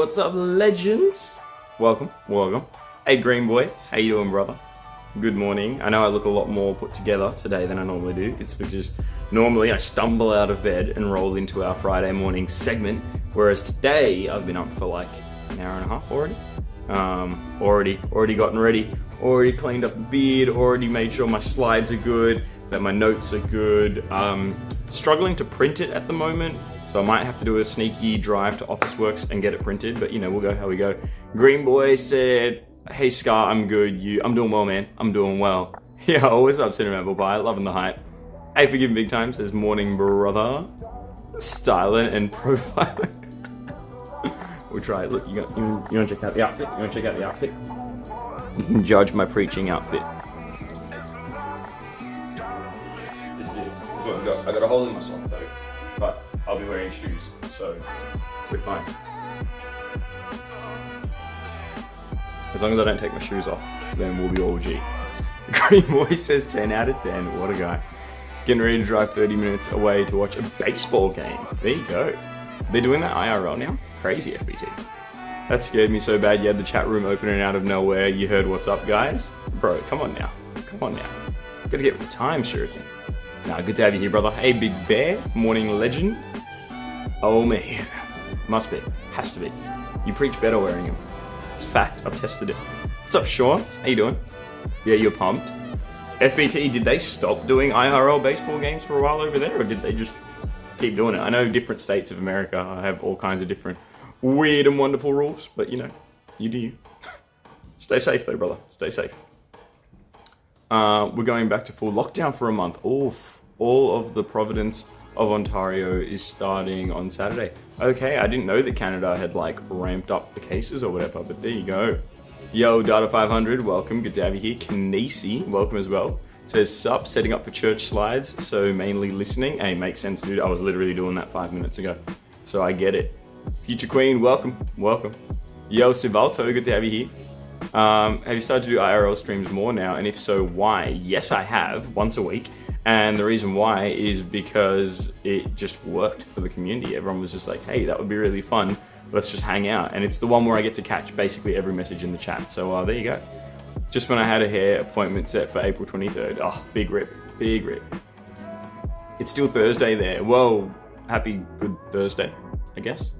what's up, legends? Welcome. Hey, Green Boy, how you doing, brother? Good morning. I know I look a lot more put together today than I normally do. It's because normally I stumble out of bed and roll into our Friday morning segment, whereas today I've been up for like an hour and a half already. Already gotten ready, already cleaned up the beard, already made sure my slides are good, that my notes are good. Struggling to print it at the moment, so I might have to do a sneaky drive to Officeworks and get it printed, but you know, we'll go how we go. Green Boy said, hey SKAR, I'm good, I'm doing well, man, I'm doing well. Yeah, what's up, Cinnamon Pie, loving the hype. Hey, forgive big time, says morning brother. Styling and profiling. We'll try it. Look, you want to check out the outfit? You can judge my preaching outfit. This is it. This is what I've got. I got a hole in my sock though, but I'll be wearing shoes, so we're fine. As long as I don't take my shoes off, then we'll be all G. Green Boy says 10 out of 10. What a guy. Getting ready to drive 30 minutes away to watch a baseball game. There you go. They're doing that IRL now? Crazy, FBT. That scared me so bad you had the chat room opening out of nowhere. You heard what's up, guys? Bro, come on now. Gotta get with the time, sure thing. Nah, good to have you here, brother. Hey, Big Bear, morning legend. Oh man, must be, has to be. You preach better wearing them. It's a fact, I've tested it. What's up, Sean? How you doing? Yeah, you're pumped. FBT, did they stop doing IRL baseball games for a while over there, or did they just keep doing it? I know different states of America have all kinds of different weird and wonderful rules, but you know, you do you. Stay safe though, brother. Stay safe. We're going back to full lockdown for a month. Oof. All of the province of Ontario is starting on Saturday. Okay, I didn't know that Canada had like ramped up the cases or whatever, but there you go. Yo, Data 500, welcome. Good to have you here. Kinesi, welcome as well. Says sup, setting up for church slides, so mainly listening. Hey, makes sense, dude. I was literally doing that 5 minutes ago, so I get it. Future Queen, welcome. Yo, Sivalto, good to have you here. Have you started to do IRL streams more now? And if so, why? Yes, I have, once a week. And the reason why is because it just worked for the community. Everyone was just like, hey, that would be really fun. Let's just hang out. And it's the one where I get to catch basically every message in the chat. So there you go. Just when I had a hair appointment set for April 23rd. Oh, big rip. It's still Thursday there. Whoa, happy good Thursday, I guess.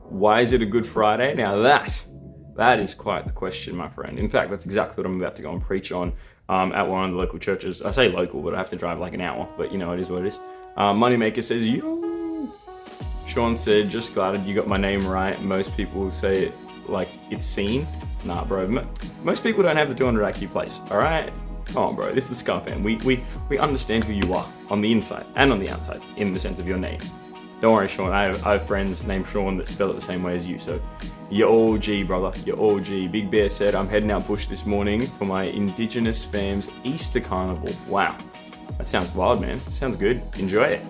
Why is it a Good Friday? Now that is quite the question, my friend. In fact, that's exactly what I'm about to go and preach on at one of the local churches. I say local, but I have to drive like an hour, but you know, it is what it is. Moneymaker says, yo. Sean said, just glad you got my name right. Most people say it like it's seen. Nah, bro. Most people don't have the 200 IQ place, all right? Come on, bro. This is the SKAR fam. We understand who you are on the inside and on the outside in the sense of your name. Don't worry, Sean. I have friends named Sean that spell it the same way as you. So you're all G, brother. You're all G. Big Bear said, I'm heading out bush this morning for my Indigenous fam's Easter Carnival. Wow. That sounds wild, man. Sounds good. Enjoy it.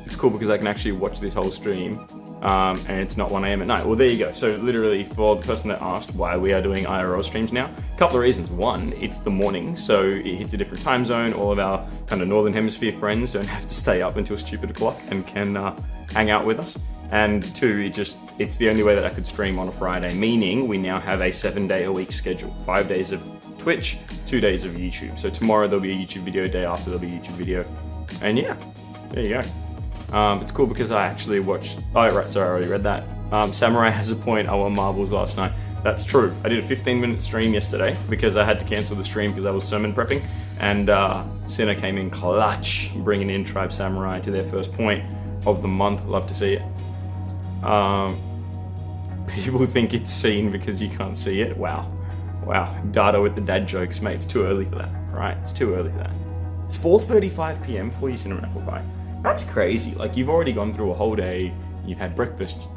It's cool because I can actually watch this whole stream and it's not 1 a.m. at night. Well, there you go. So literally for the person that asked why we are doing IRL streams now, a couple of reasons. One, it's the morning, so it hits a different time zone. All of our kind of Northern Hemisphere friends don't have to stay up until stupid o'clock and can hang out with us. And two, it's the only way that I could stream on a Friday, meaning we now have a 7-day-a-week schedule, 5 days of Twitch, 2 days of YouTube. So tomorrow there'll be a YouTube video, day after there'll be a YouTube video. And yeah, there you go. It's cool because I actually watched, oh right, sorry, I already read that. Samurai has a point, I won marbles last night. That's true. I did a 15-minute stream yesterday because I had to cancel the stream because I was sermon prepping, and Sinner came in clutch, bringing in Tribe Samurai to their first point of the month. Love to see it. People think it's seen because you can't see it. Wow. Data with the dad jokes, mate. It's too early for that, right? It's too early for that. It's 4:35 p.m. for you, Cinnamon Apple Pie. That's crazy. Like, you've already gone through a whole day, you've had breakfast,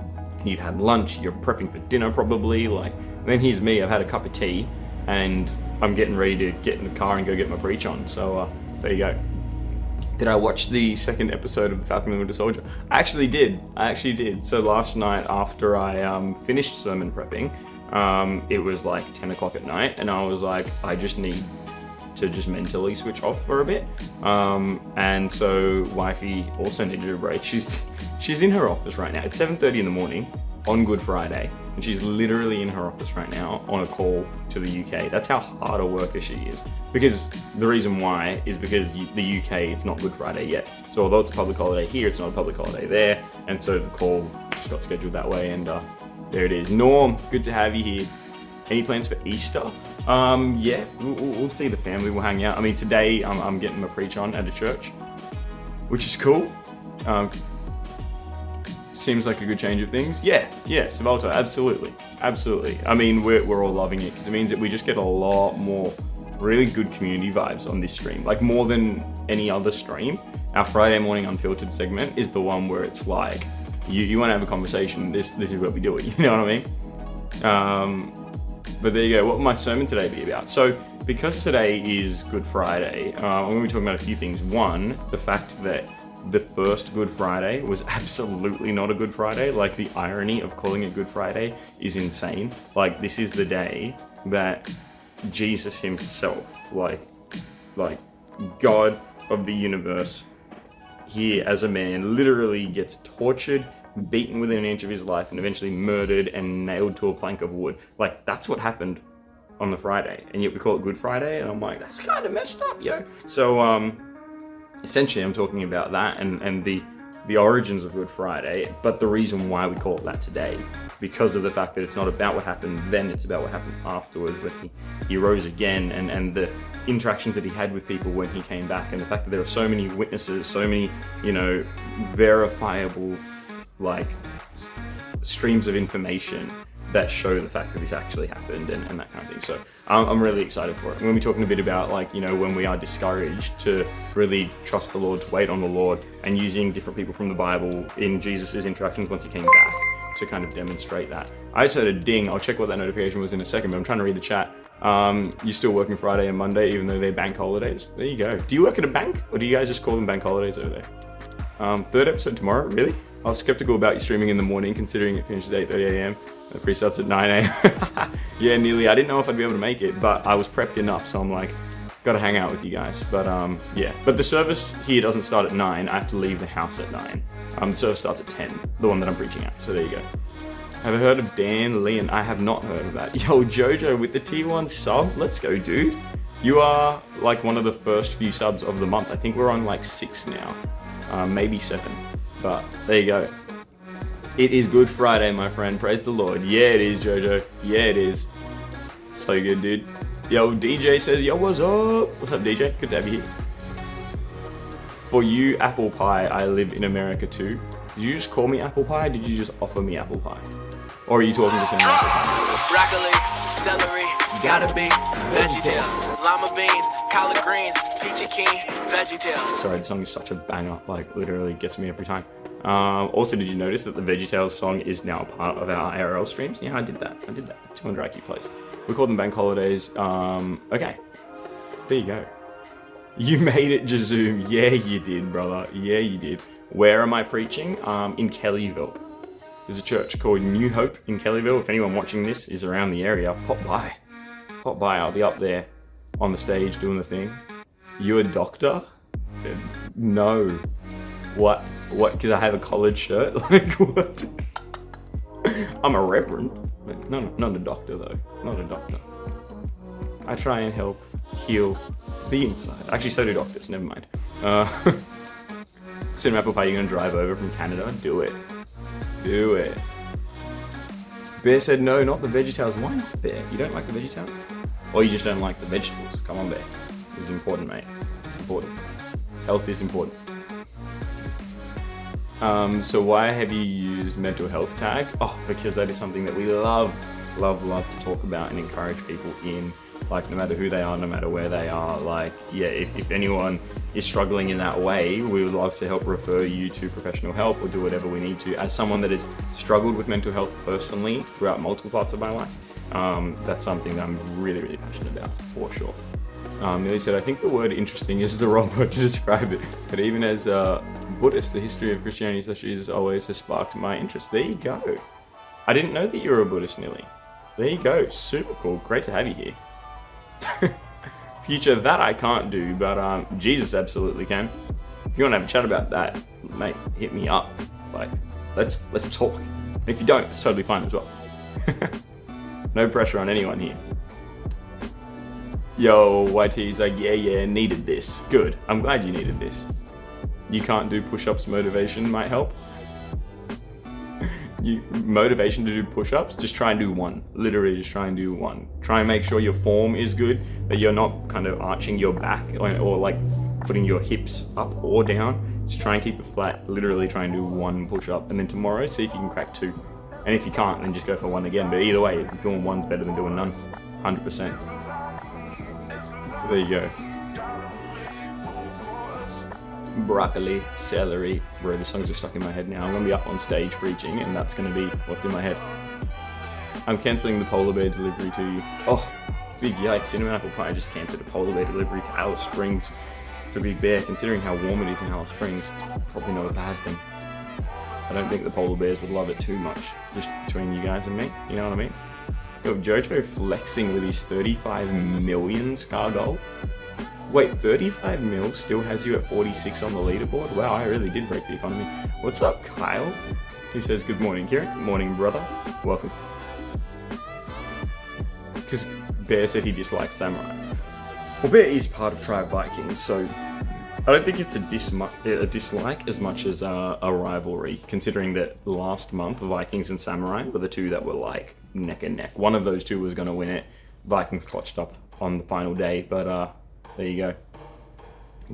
you've had lunch, you're prepping for dinner probably, like, then here's me, I've had a cup of tea, and I'm getting ready to get in the car and go get my preach on, so there you go. Did I watch the second episode of The Falcon and the Winter Soldier? I actually did. So last night after I finished sermon prepping, it was like 10 o'clock at night, and I was like, I just need to just mentally switch off for a bit. And so wifey also needed a break. She's in her office right now. It's 7:30 in the morning. on Good Friday, and she's literally in her office right now on a call to the UK. That's how hard a worker she is. Because the reason why is because the UK, it's not Good Friday yet. So although it's a public holiday here, it's not a public holiday there. And so the call just got scheduled that way, and there it is. Norm, good to have you here. Any plans for Easter? Yeah, we'll see the family, we'll hang out. I mean, today I'm getting my preach on at a church, which is cool. Seems like a good change of things. Yeah, Savalto, absolutely. I mean, we're all loving it because it means that we just get a lot more really good community vibes on this stream. Like more than any other stream, our Friday morning unfiltered segment is the one where it's like, you want to have a conversation, this is where we do it, you know what I mean? But there you go, what will my sermon today be about? So, because today is Good Friday, I'm going to be talking about a few things. One, the fact that the first Good Friday was absolutely not a Good Friday. Like, the irony of calling it Good Friday is insane. Like, this is the day that Jesus himself, like God of the universe, here as a man, literally gets tortured, beaten within an inch of his life, and eventually murdered and nailed to a plank of wood. Like, that's what happened on the Friday, and yet we call it Good Friday, and I'm like, that's kind of messed up, yo. So, essentially, I'm talking about that and the origins of Good Friday, but the reason why we call it that today, because of the fact that it's not about what happened then, it's about what happened afterwards when he rose again, and the interactions that he had with people when he came back, and the fact that there are so many witnesses, so many, verifiable, like, streams of information that show the fact that this actually happened and that kind of thing. So I'm really excited for it. I'm going to be talking a bit about, like, when we are discouraged, to really trust the Lord, to wait on the Lord, and using different people from the Bible in Jesus' interactions once he came back to kind of demonstrate that. I just heard a ding. I'll check what that notification was in a second, but I'm trying to read the chat. You're still working Friday and Monday, even though they're bank holidays. There you go. Do you work at a bank, or do you guys just call them bank holidays over there? Third episode tomorrow, really? I was skeptical about you streaming in the morning, considering it finishes at 8:30 a.m. The pre-starts at 9 a.m. Yeah, nearly. I didn't know if I'd be able to make it, but I was prepped enough, so I'm like, gotta hang out with you guys. But yeah. But the service here doesn't start at 9. I have to leave the house at 9. The service starts at 10, the one that I'm preaching at. So there you go. Have you heard of Dan Leon? I have not heard of that. Yo, Jojo with the T1 sub. Let's go, dude. You are like one of the first few subs of the month. I think we're on like 6 now, maybe 7. But there you go. It is Good Friday, my friend. Praise the Lord. Yeah, it is, Jojo. Yeah, it is. So good, dude. Yo, DJ says, yo, what's up? What's up, DJ? Good to have you here. For you, apple pie, I live in America too. Did you just call me apple pie? Did you just offer me apple pie? Or are you talking to someone apple pie? Broccoli, celery, gotta be veggie lima beans, collard greens, peachy keen, veggie Sorry, the song is such a banger. Like, literally gets me every time. Also, did you notice that the VeggieTales song is now a part of our IRL streams? Yeah, I did that. 200 IQ plays. We call them bank holidays. Okay. There you go. You made it, Jazoom. Yeah, you did, brother. Yeah, you did. Where am I preaching? In Kellyville. There's a church called New Hope in Kellyville. If anyone watching this is around the area, pop by. Pop by. I'll be up there on the stage doing the thing. You a doctor? No. What? Because I have a college shirt? Like, what? I'm a reverend. Not a doctor, though. Not a doctor. I try and help heal the inside. Actually, so do doctors. Never mind. Cinema Apple Pie, you're going to drive over from Canada? Do it. Do it. Bear said no, not the VeggieTales. Why not, Bear? You don't like the VeggieTales? Or you just don't like the vegetables? Come on, Bear. This is important, mate. It's important. Health is important. So why have you used mental health tag? Oh, because that is something that we love to talk about and encourage people in. Like, no matter who they are, no matter where they are, like, yeah, if anyone is struggling in that way, we would love to help refer you to professional help or do whatever we need to. As someone that has struggled with mental health personally throughout multiple parts of my life, that's something that I'm really passionate about, for sure. Millie said, I think the word interesting is the wrong word to describe it, but even as a Buddhist, the history of Christianity such as always has sparked my interest. There you go. I didn't know that you were a Buddhist, Nilly. There you go. Super cool. Great to have you here. Future, that I can't do, but Jesus absolutely can. If you want to have a chat about that, mate, hit me up. Like, let's talk. If you don't, it's totally fine as well. No pressure on anyone here. Yo, YT's like, yeah, needed this. Good. I'm glad you needed this. You can't do push-ups, motivation might help. Motivation to do push-ups, just try and do one. Literally just try and do one. Try and make sure your form is good, that you're not kind of arching your back or like putting your hips up or down. Just try and keep it flat. Literally try and do one push-up, and then tomorrow see if you can crack 2. And if you can't, then just go for 1 again. But either way, doing 1's better than doing none. 100%. There you go. Broccoli, celery. Bro, the songs are stuck in my head now. I'm gonna be up on stage preaching, and that's gonna be what's in my head. I'm cancelling the polar bear delivery to you. Oh, big yikes. Cinnamon apple pie just cancelled a polar bear delivery to Alice Springs for Big Bear. Considering how warm it is in Alice Springs, it's probably not a bad thing. I don't think the polar bears would love it too much, just between you guys and me, you know what I mean? Yo, Jojo flexing with his 35 million SKAR goal. Wait, 35 mil still has you at 46 on the leaderboard? Wow, I really did break the economy. What's up, Kyle? Who says, good morning, Kieran. Morning, brother. Welcome. Because Bear said he disliked Samurai. Well, Bear is part of Tribe Vikings, so I don't think it's a dislike as much as a rivalry, considering that last month Vikings and Samurai were the two that were like neck and neck. One of those two was going to win it. Vikings clutched up on the final day, but there you go.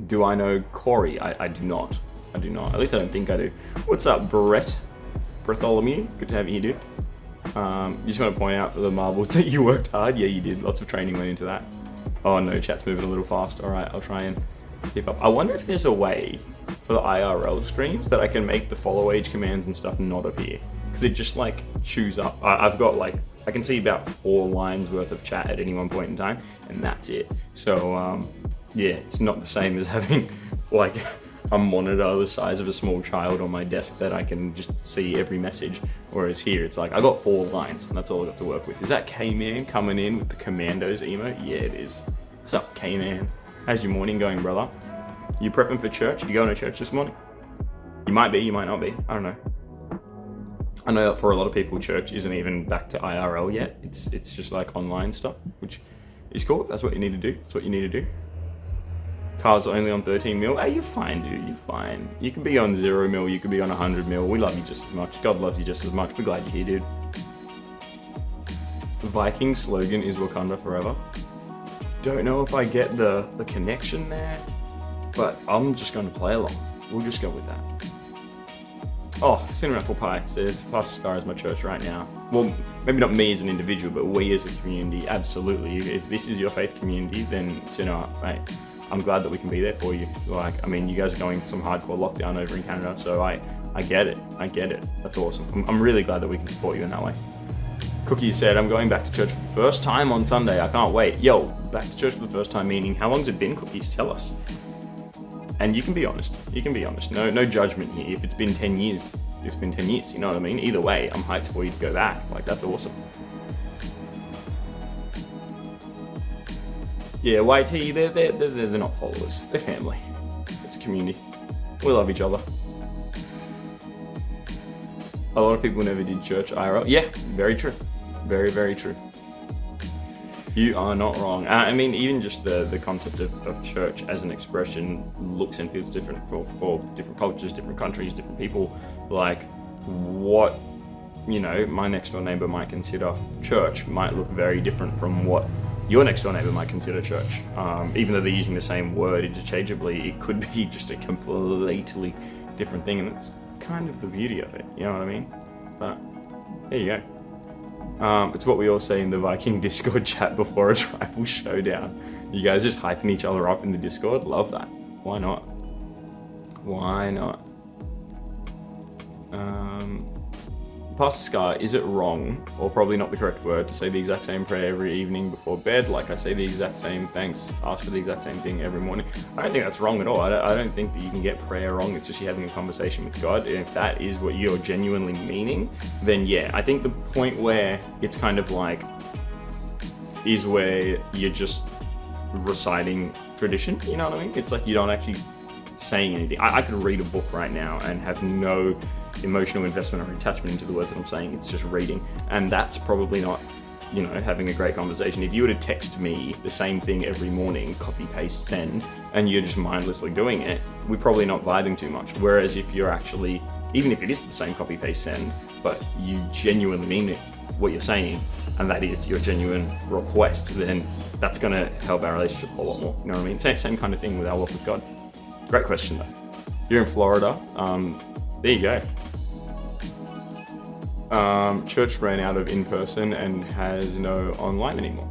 Do I know Corey? I do not. I do not. At least I don't think I do. What's up, Brett? Bartholomew? Good to have you here, dude. You just want to point out for the marbles that you worked hard? Yeah, you did. Lots of training went into that. Oh no, chat's moving a little fast. Alright, I'll try and keep up. I wonder if there's a way for the IRL streams that I can make the follow age commands and stuff not appear. Because it just like chews up. I've got like, I can see about 4 lines worth of chat at any one point in time, and that's it. So yeah, it's not the same as having like a monitor the size of a small child on my desk that I can just see every message. Whereas here, it's like, I got 4 lines, and that's all I got to work with. Is that K-Man coming in with the Commandos emote? Yeah, it is. What's up, K-Man? How's your morning going, brother? You prepping for church? You going to church this morning? You might be, you might not be. I don't know. I know that for a lot of people, church isn't even back to IRL yet. It's just like online stuff, which is cool. If that's what you need to do. That's what you need to do. Cars only on 13 mil. Hey, you're fine, dude. You're fine. You could be on 0 mil. You could be on 100 mil. We love you just as much. God loves you just as much. We're glad you're here, dude. Viking slogan is Wakanda forever. Don't know if I get the connection there, but I'm just going to play along. We'll just go with that. Oh, Cinnamon Apple Pie says, PastorSKAR is my church right now. Well, maybe not me as an individual, but we as a community, absolutely. If this is your faith community, then Sinner, mate, I'm glad that we can be there for you. Like, I mean, you guys are going some hardcore lockdown over in Canada, so I get it. I get it. That's awesome. I'm really glad that we can support you in that way. Cookie said, I'm going back to church for the first time on Sunday. I can't wait. Yo, back to church for the first time, meaning how long's it been, Cookies? Tell us. And you can be honest. You can be honest. No judgment here. If it's been 10 years, it's been 10 years. You know what I mean? Either way, I'm hyped for you to go back. Like, that's awesome. Yeah, YT, they're not followers. They're family. It's a community. We love each other. A lot of people never did church IRL. Yeah, very true. Very, very true. You are not wrong. I mean, even just the concept of church as an expression looks and feels different for different cultures, different countries, different people. Like, what, you know, my next door neighbor might consider church might look very different from what your next door neighbor might consider church. Even though they're using the same word interchangeably, it could be just a completely different thing, and that's kind of the beauty of it, you know what I mean? But there you go. It's what we all say in the Viking Discord chat before a tribal showdown. You guys just hyping each other up in the Discord. Love that. Why not? Why not? PastorSKAR, is it wrong, or probably not the correct word, to say the exact same prayer every evening before bed? Like I say the exact same thanks, ask for the exact same thing every morning. I don't think that's wrong at all. I don't think that you can get prayer wrong. It's just you having a conversation with God. And if that is what you're genuinely meaning, then yeah. I think the point where it's kind of like, is where you're just reciting tradition, you know what I mean? It's like you don't actually saying anything. I could read a book right now and have no emotional investment or attachment into the words that I'm saying. It's just reading. And that's probably not, having a great conversation. If you were to text me the same thing every morning, copy, paste, send, and you're just mindlessly doing it, we're probably not vibing too much. Whereas if you're actually, even if it is the same copy, paste, send, but you genuinely mean it, what you're saying, and that is your genuine request, then that's going to help our relationship a lot more. You know what I mean? Same kind of thing with our walk with God. Great question though. You're in Florida. There you go. Church ran out of in-person and has no online anymore.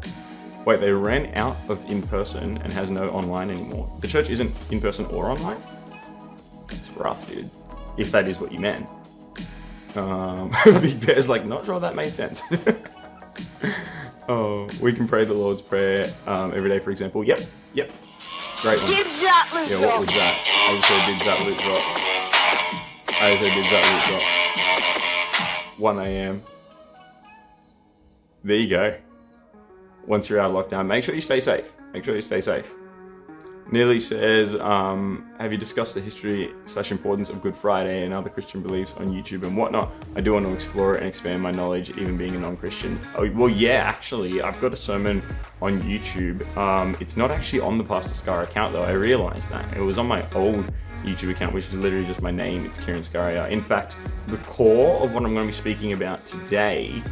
Wait, they ran out of in-person and has no online anymore. The church isn't in-person or online? That's rough, dude. If that is what you meant. Big Bear's like, not sure that made sense. Oh, we can pray the Lord's Prayer every day, for example. Yep. Great one. Yeah, what was that? I just heard did that loot drop. 1 a.m. There you go. Once you're out of lockdown, make sure you stay safe. Nearly says, have you discussed the history/importance of Good Friday and other Christian beliefs on YouTube and whatnot? I do want to explore it and expand my knowledge, even being a non-Christian. Oh, well, yeah, actually, I've got a sermon on YouTube. It's not actually on the PastorSKAR account, though. I realized that. It was on my old YouTube account, which is literally just my name. It's Kieran SKAR. In fact, the core of what I'm going to be speaking about today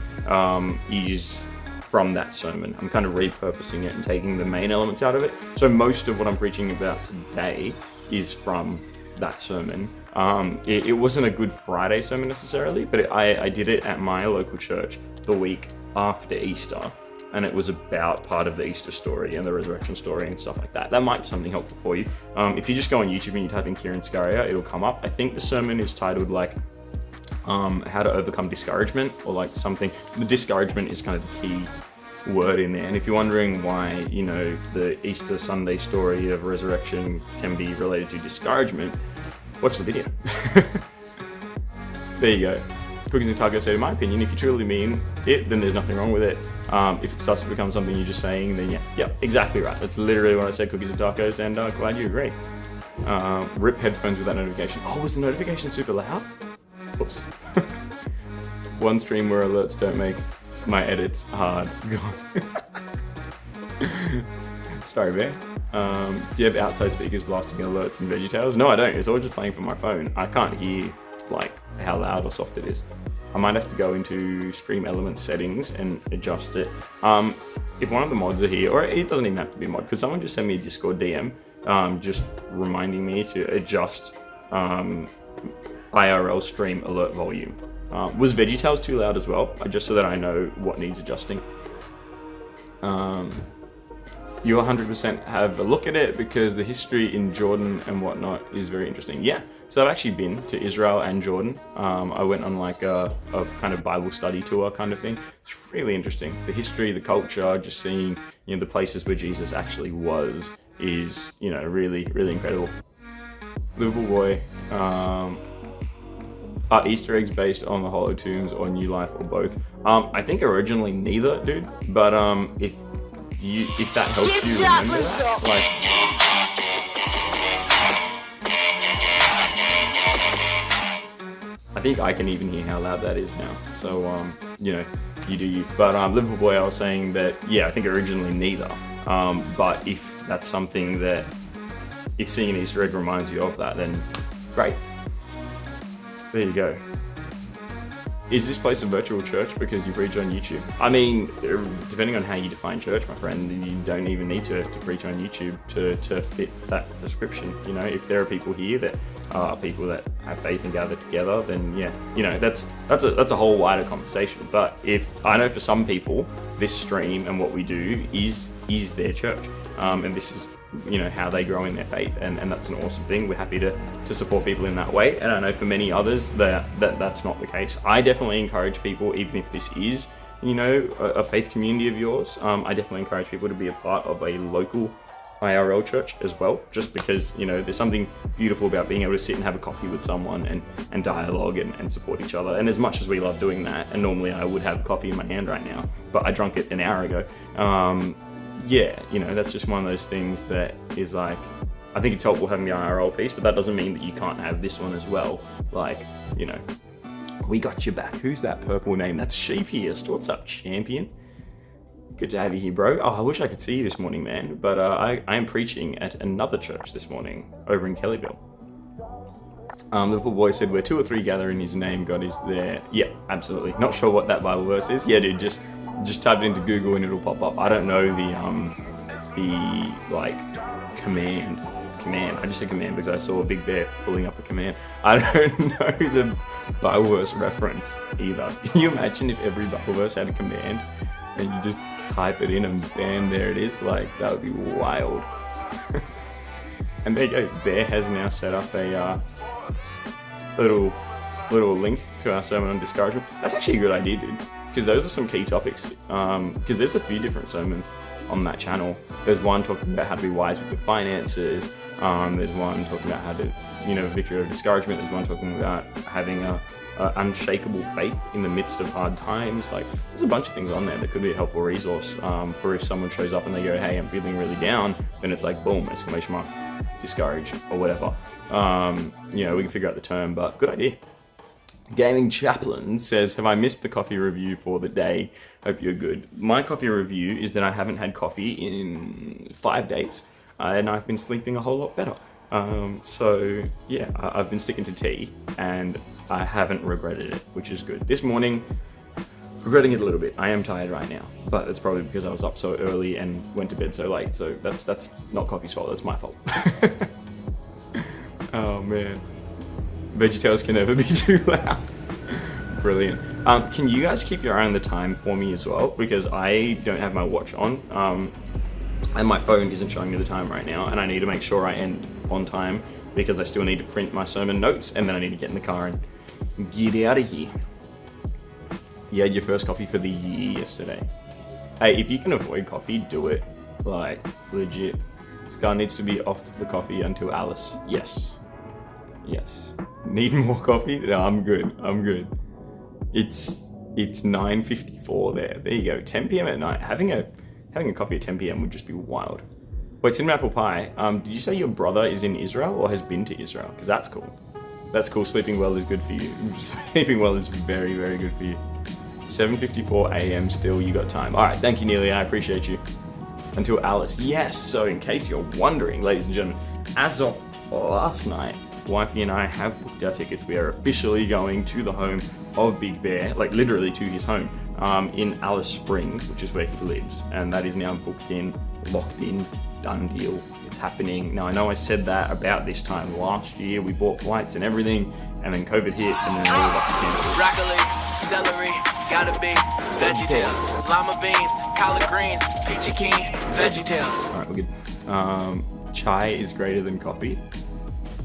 is from that sermon. I'm kind of repurposing it and taking the main elements out of it. So most of what I'm preaching about today is from that sermon. It wasn't a Good Friday sermon necessarily, but I did it at my local church the week after Easter. And it was about part of the Easter story and the resurrection story and stuff like that. That might be something helpful for you. If you just go on YouTube and you type in Kieran SKAR, it'll come up. I think the sermon is titled like how to overcome discouragement or like something. The discouragement is kind of the key word in there. And if you're wondering why, the Easter Sunday story of resurrection can be related to discouragement, watch the video. There you go. Cookies and tacos said, in my opinion, if you truly mean it, then there's nothing wrong with it. If it starts to become something you're just saying, then yeah, exactly right. That's literally what I said, cookies and tacos, and glad you agree. Rip headphones with that notification. Oh, was the notification super loud? Oops. One stream where alerts don't make my edits hard. God. Sorry, Bear. Do you have outside speakers blasting alerts and VeggieTales? No, I don't. It's all just playing from my phone. I can't hear how loud or soft it is. I might have to go into Stream Element settings and adjust it. If one of the mods are here, or it doesn't even have to be a mod, could someone just send me a Discord DM just reminding me to adjust IRL stream alert volume? Was VeggieTales too loud as well? Just so that I know what needs adjusting. You 100% have a look at it because the history in Jordan and whatnot is very interesting. Yeah, so I've actually been to Israel and Jordan. I went on like a kind of Bible study tour kind of thing. It's really interesting. The history, the culture, just seeing the places where Jesus actually was is really, really incredible. Liverpool boy. Are Easter eggs based on the Hollow Tombs or New Life or both? I think originally neither, dude. But if that helps you remember that, I think I can even hear how loud that is now. So you do you. But Liverpool boy, I was saying that I think originally neither. But if that's something that if seeing an Easter egg reminds you of that, then great. There you go. Is this place a virtual church because you preach on YouTube? I mean, depending on how you define church, my friend, you don't even need to preach on YouTube to fit that description. If there are people here that are people that have faith and gather together, then that's a whole wider conversation. But if I know for some people, this stream and what we do is their church, and this is how they grow in their faith, and that's an awesome thing. We're happy to support people in that way, and I know for many others that's not the case. I definitely encourage people, even if this is a faith community of yours, I definitely encourage people to be a part of a local IRL church as well, just because there's something beautiful about being able to sit and have a coffee with someone and dialogue and support each other. And as much as we love doing that, and normally I would have coffee in my hand right now, but I drank it an hour ago, that's just one of those things that is like, I think it's helpful having the IRL piece, but that doesn't mean that you can't have this one as well. We got your back. Who's that purple name? That's Sheepiest. What's up, champion? Good to have you here, bro. Oh, I wish I could see you this morning, man. But I am preaching at another church this morning over in Kellyville. The little boy said, where 2 or 3 gather in his name, God is there. Yeah, absolutely. Not sure what that Bible verse is. Yeah, dude, just type it into Google and it'll pop up. I don't know the like command. I just said command because I saw a big bear pulling up a command. I don't know the Bible verse reference either. Can you imagine if every Bible verse had a command and you just type it in and bam, there it is? Like, that would be wild. And there you go. Bear has now set up a little link to our sermon on discouragement. That's actually a good idea, dude, because those are some key topics. Because there's a few different sermons on that channel. There's one talking about how to be wise with your finances. There's one talking about how to, victory over discouragement. There's one talking about having a unshakable faith in the midst of hard times. Like, there's a bunch of things on there that could be a helpful resource for if someone shows up and they go, hey, I'm feeling really down, then it's like, boom, exclamation mark, discourage, or whatever. We can figure out the term, but good idea. Gaming Chaplain says, have I missed the coffee review for the day? Hope you're good. My coffee review is that I haven't had coffee in 5 days, and I've been sleeping a whole lot better. I've been sticking to tea, and I haven't regretted it, which is good. This morning, regretting it a little bit. I am tired right now, but it's probably because I was up so early and went to bed so late. So that's not coffee's fault. That's my fault. Oh man, VeggieTales can never be too loud. Brilliant. Can you guys keep your eye on the time for me as well? Because I don't have my watch on, and my phone isn't showing me the time right now, and I need to make sure I end on time because I still need to print my sermon notes, and then I need to get in the car and get out of here. You had your first coffee for the year yesterday. Hey, if you can avoid coffee, do it. Like, legit. SKAR needs to be off the coffee until Alice. Yes. Need more coffee? No, I'm good. It's 9:54 there. There you go. 10 p.m. at night. Having a coffee at 10 p.m. would just be wild. Wait, Cinnamon Apple Pie, did you say your brother is in Israel or has been to Israel? Because that's cool. That's cool. Sleeping well is good for you. Sleeping well is very, very good for you. 7:54 a.m. still, you got time. All right, thank you, Neely. I appreciate you. Until Alice. Yes, so in case you're wondering, ladies and gentlemen, as of last night, Wifey and I have booked our tickets. We are officially going to the home of Big Bear, like literally to his home, in Alice Springs, which is where he lives. And that is now booked in, locked in, done deal. It's happening. Now, I know I said that about this time last year. We bought flights and everything, and then COVID hit, and then all of that canceled. Broccoli, celery, gotta be VeggieTales. Lima beans, collard greens, peachy keen, VeggieTales. All right, we're good. Chai is greater than coffee.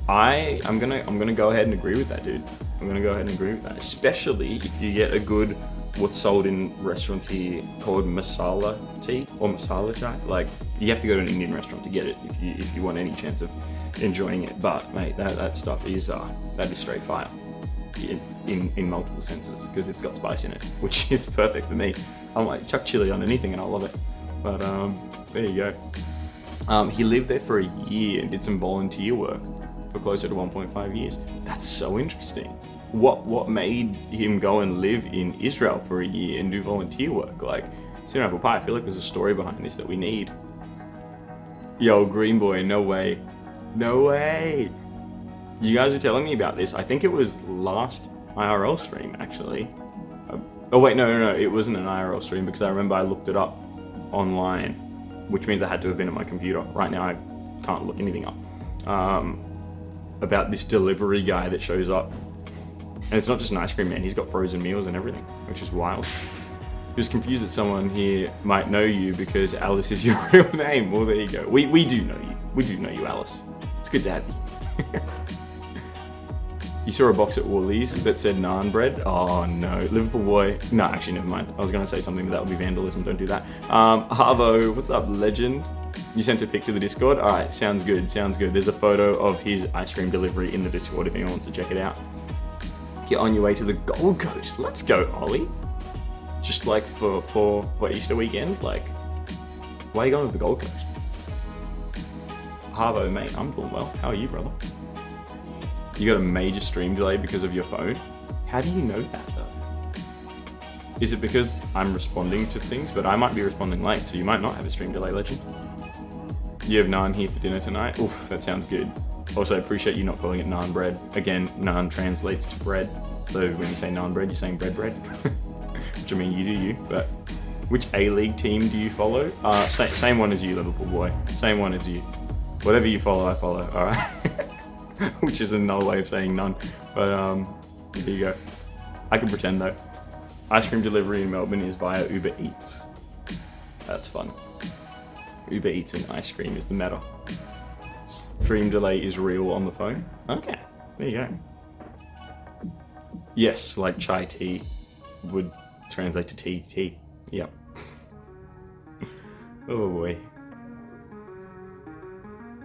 I'm gonna go ahead and agree with that, dude. I'm gonna go ahead and agree with that, especially if you get a good, what's sold in restaurants here called masala tea or masala chai. Like, you have to go to an Indian restaurant to get it if you want any chance of enjoying it. But mate, that stuff is that is straight fire in multiple senses, because it's got spice in it, which is perfect for me. I'm like, chuck chili on anything and I love it. But there you go. He lived there for a year and did some volunteer work for closer to 1.5 years. That's so interesting. What made him go and live in Israel for a year and do volunteer work? Like, Cinnamon Apple Pie, I feel like there's a story behind this that we need. Yo, Green Boy, no way. You guys were telling me about this. I think it was last IRL stream, actually. Oh wait, no, it wasn't an IRL stream, because I remember I looked it up online, which means I had to have been at my computer. Right now I can't look anything up. About this delivery guy that shows up. And it's not just an ice cream man, he's got frozen meals and everything, which is wild. He was confused that someone here might know you because Alice is your real name. Well, there you go. We do know you. We do know you, Alice. It's good to have you. You saw a box at Woolies that said naan bread? Oh no. Liverpool boy. No, actually, never mind. I was going to say something, but that would be vandalism. Don't do that. Harvo, what's up, legend? You sent a pic to the Discord? Alright, sounds good. There's a photo of his ice cream delivery in the Discord if anyone wants to check it out. Get on your way to the Gold Coast. Let's go, Ollie. Just like for Easter weekend, like, why are you going to the Gold Coast? Harvo, mate, I'm doing well. How are you, brother? You got a major stream delay because of your phone? How do you know that though? Is it because I'm responding to things, but I might be responding late, so you might not have a stream delay, legend? You have naan here for dinner tonight? Oof, that sounds good. Also, appreciate you not calling it naan bread. Again, naan translates to bread. So when you say naan bread, you're saying bread. Which I mean, you do you, but which A-League team do you follow? Same one as you, Liverpool boy. Same one as you. Whatever you follow, I follow, alright? Which is another way of saying none. But there you go. I can pretend though. Ice cream delivery in Melbourne is via Uber Eats. That's fun. Uber Eats and ice cream is the meta. Stream delay is real on the phone. Okay, there you go. Yes, like chai tea would translate to tea. Yep. Oh boy.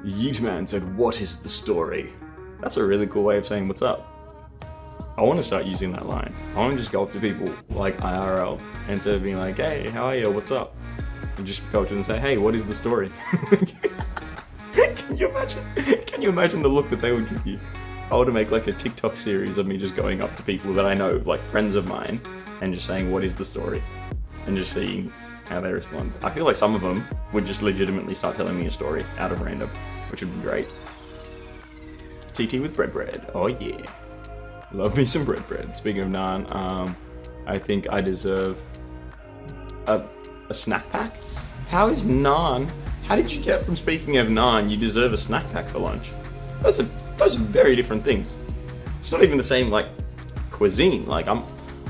Yeetman said, "What is the story?" That's a really cool way of saying what's up. I want to start using that line. I want to just go up to people like IRL instead of being like, "Hey, how are you? What's up?" And just go up to them and say, "Hey, what is the story?" Can you imagine the look that they would give you? I want to make like a TikTok series of me just going up to people that I know, like friends of mine, and just saying, "What is the story?" and just seeing how they respond. I feel like some of them would just legitimately start telling me a story out of random, which would be great. TT with bread. Oh yeah. Love me some bread. Speaking of naan, I think I deserve a snack pack. How is naan? How did you get from speaking of naan, you deserve a snack pack for lunch? Those are very different things. It's not even the same like cuisine. Like I'm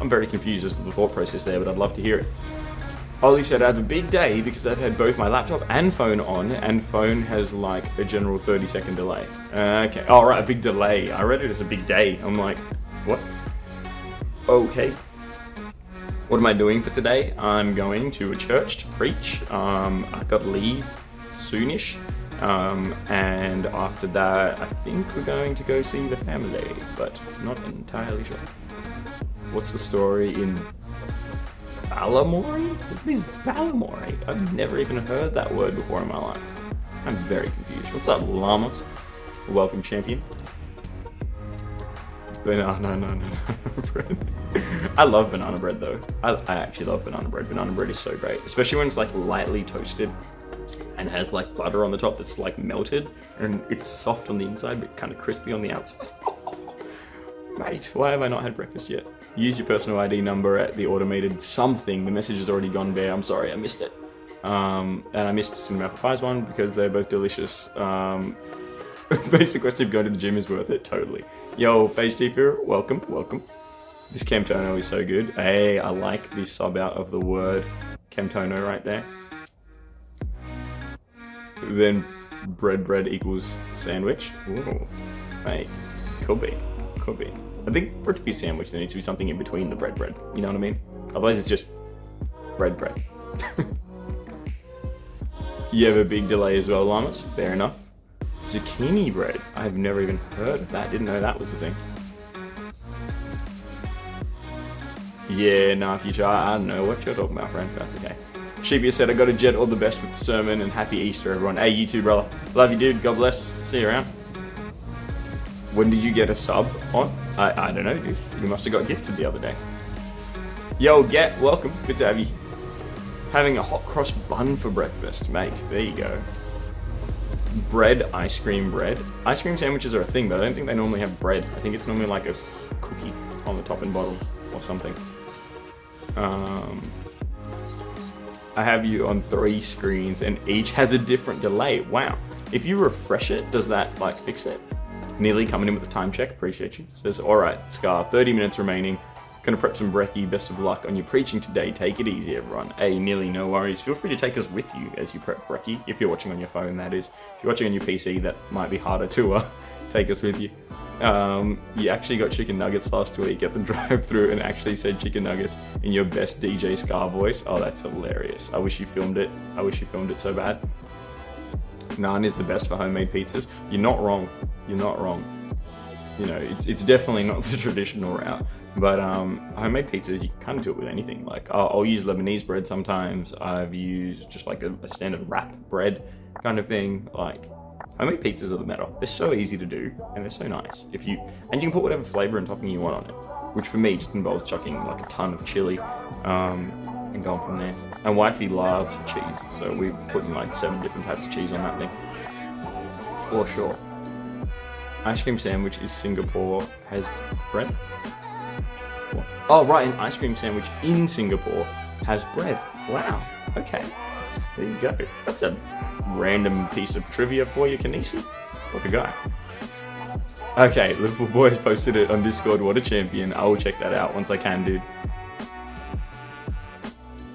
very confused as to the thought process there, but I'd love to hear it. Ollie said, "I have a big day because I've had both my laptop and phone on, and phone has like a general 30-second delay." Okay. Oh, right, a big delay. I read it as a big day. I'm like, what? Okay. What am I doing for today? I'm going to a church to preach. I've got leave soonish. And after that, I think we're going to go see the family, but not entirely sure. What's the story in Balamori? What is Balamori? I've never even heard that word before in my life. I'm very confused. What's up, llamas? Welcome, champion. Banana bread. I love banana bread though. I actually love banana bread. Banana bread is so great, especially when it's like lightly toasted and has like butter on the top that's like melted and it's soft on the inside but kind of crispy on the outside. Mate, why have I not had breakfast yet? Use your personal ID number at the automated something. The message has already gone there. I'm sorry, I missed it. And I missed cinnamon apple pies one because they're both delicious. Basic question of going to the gym is worth it, totally. Yo, Phase Tifa, welcome. This Camtono is so good. Hey, I like the sub out of the word Camtono right there. Then bread equals sandwich. Ooh, mate, could be. I think for it to be a sandwich, there needs to be something in between the bread. You know what I mean? Otherwise, it's just bread. You have a big delay as well, llamas. Fair enough. Zucchini bread. I've never even heard of that. Didn't know that was a thing. Yeah, nah, future. I don't know what you're talking about, friend. That's okay. Sheepia said, "I got a jet. All the best with the sermon and happy Easter, everyone." Hey, you too, brother. Love you, dude. God bless. See you around. When did you get a sub on? I don't know, dude. You must have got gifted the other day. Yo, welcome. Good to have you. Having a hot cross bun for breakfast, mate. There you go. Bread, ice cream bread. Ice cream sandwiches are a thing, but I don't think they normally have bread. I think it's normally like a cookie on the top and bottom or something. I have you on 3 screens and each has a different delay. Wow. If you refresh it, does that like fix it? Nearly coming in with a time check. Appreciate you. It says, "Alright, Scar, 30 minutes remaining. Gonna prep some brekkie. Best of luck on your preaching today. Take it easy, everyone." Hey, Nearly, no worries. Feel free to take us with you as you prep brekkie. If you're watching on your phone, that is. If you're watching on your PC, that might be harder to take us with you. You actually got chicken nuggets last week at the drive-thru and actually said chicken nuggets in your best DJ Scar voice. Oh, that's hilarious. I wish you filmed it. I wish you filmed it so bad. Naan is the best for homemade pizzas. You're not wrong. You know, it's definitely not the traditional route. But homemade pizzas, you can kind of do it with anything. Like I'll use Lebanese bread sometimes. I've used just like a standard wrap bread kind of thing. Like homemade pizzas are the matter. They're so easy to do and they're so nice. And you can put whatever flavor and topping you want on it. which for me just involves chucking like a ton of chili and going from there. And wifey loves cheese, so we put in like 7 different types of cheese on that thing. For sure. Ice cream sandwich is Singapore has bread? What? Oh, right, an ice cream sandwich in Singapore has bread. Wow, okay. There you go. That's a random piece of trivia for you, Kanisi. What a guy. Okay, Liverpool Boys posted it on Discord. What a champion. I will check that out once I can, dude.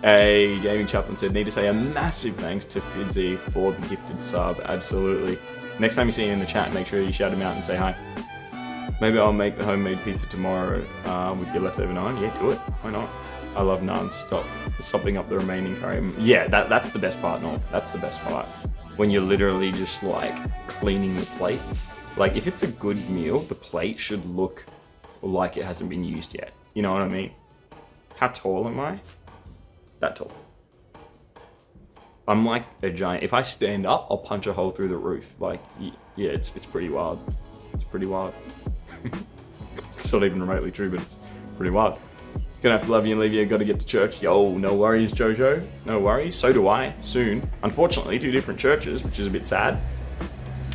A gaming chaplain said, need to say a massive thanks to Fidzy for the gifted sub. Absolutely. Next time you see him in the chat, make sure you shout him out and say hi. Maybe I'll make the homemade pizza tomorrow with your leftover naan. Yeah, do it. Why not? I love naan. Stop sopping up the remaining curry. Yeah, that's the best part, no. That's the best part. When you're literally just like cleaning the plate. Like if it's a good meal, the plate should look like it hasn't been used yet. You know what I mean? How tall am I? That tall. I'm like a giant. If I stand up, I'll punch a hole through the roof. Like, yeah, it's pretty wild. It's pretty wild. It's not even remotely true, but it's pretty wild. Gonna have to love you and leave you. Gotta get to church. Yo, no worries, Jojo. No worries. So do I, soon. Unfortunately, 2 different churches, which is a bit sad.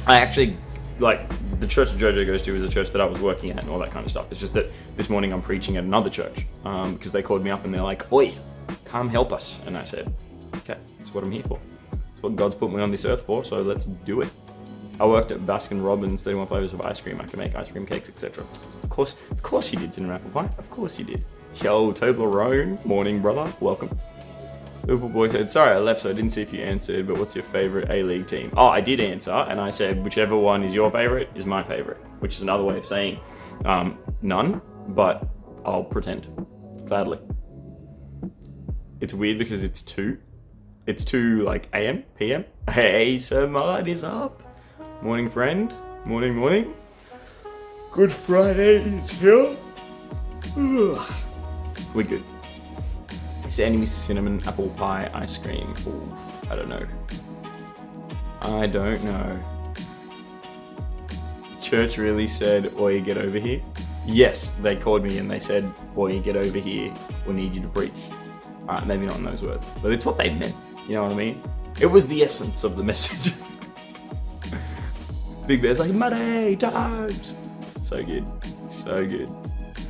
I actually, like, the church that Jojo goes to is a church that I was working at and all that kind of stuff. It's just that this morning I'm preaching at another church because they called me up and they're like, oi, come help us. And I said, okay, that's what I'm here for. That's what God's put me on this earth for, so let's do it. I worked at Baskin Robbins, 31 flavors of ice cream. I can make ice cream cakes, etc. Of course you did, Cinnamon Apple Pie. Of course you did. Yo, Toblerone, morning, brother. Welcome. Liverpool Boy said, sorry, I left, so I didn't see if you answered, but what's your favorite A-League team? Oh, I did answer, and I said, whichever one is your favorite is my favorite, which is another way of saying none, but I'll pretend, gladly. It's weird because it's 2. It's 2, like, AM, PM. Hey, Sir Mullard is up. Morning, friend. Morning, morning. Good Friday is here. Ugh. We're good. Is there any cinnamon apple pie ice cream? Oof, I don't know. I don't know. Church really said, oi, get over here? Yes, they called me and they said, oi, get over here. We need you to preach. Alright, maybe not in those words, but it's what they meant. You know what I mean? It was the essence of the message. Big Bear's like, muddy times. So good. So good.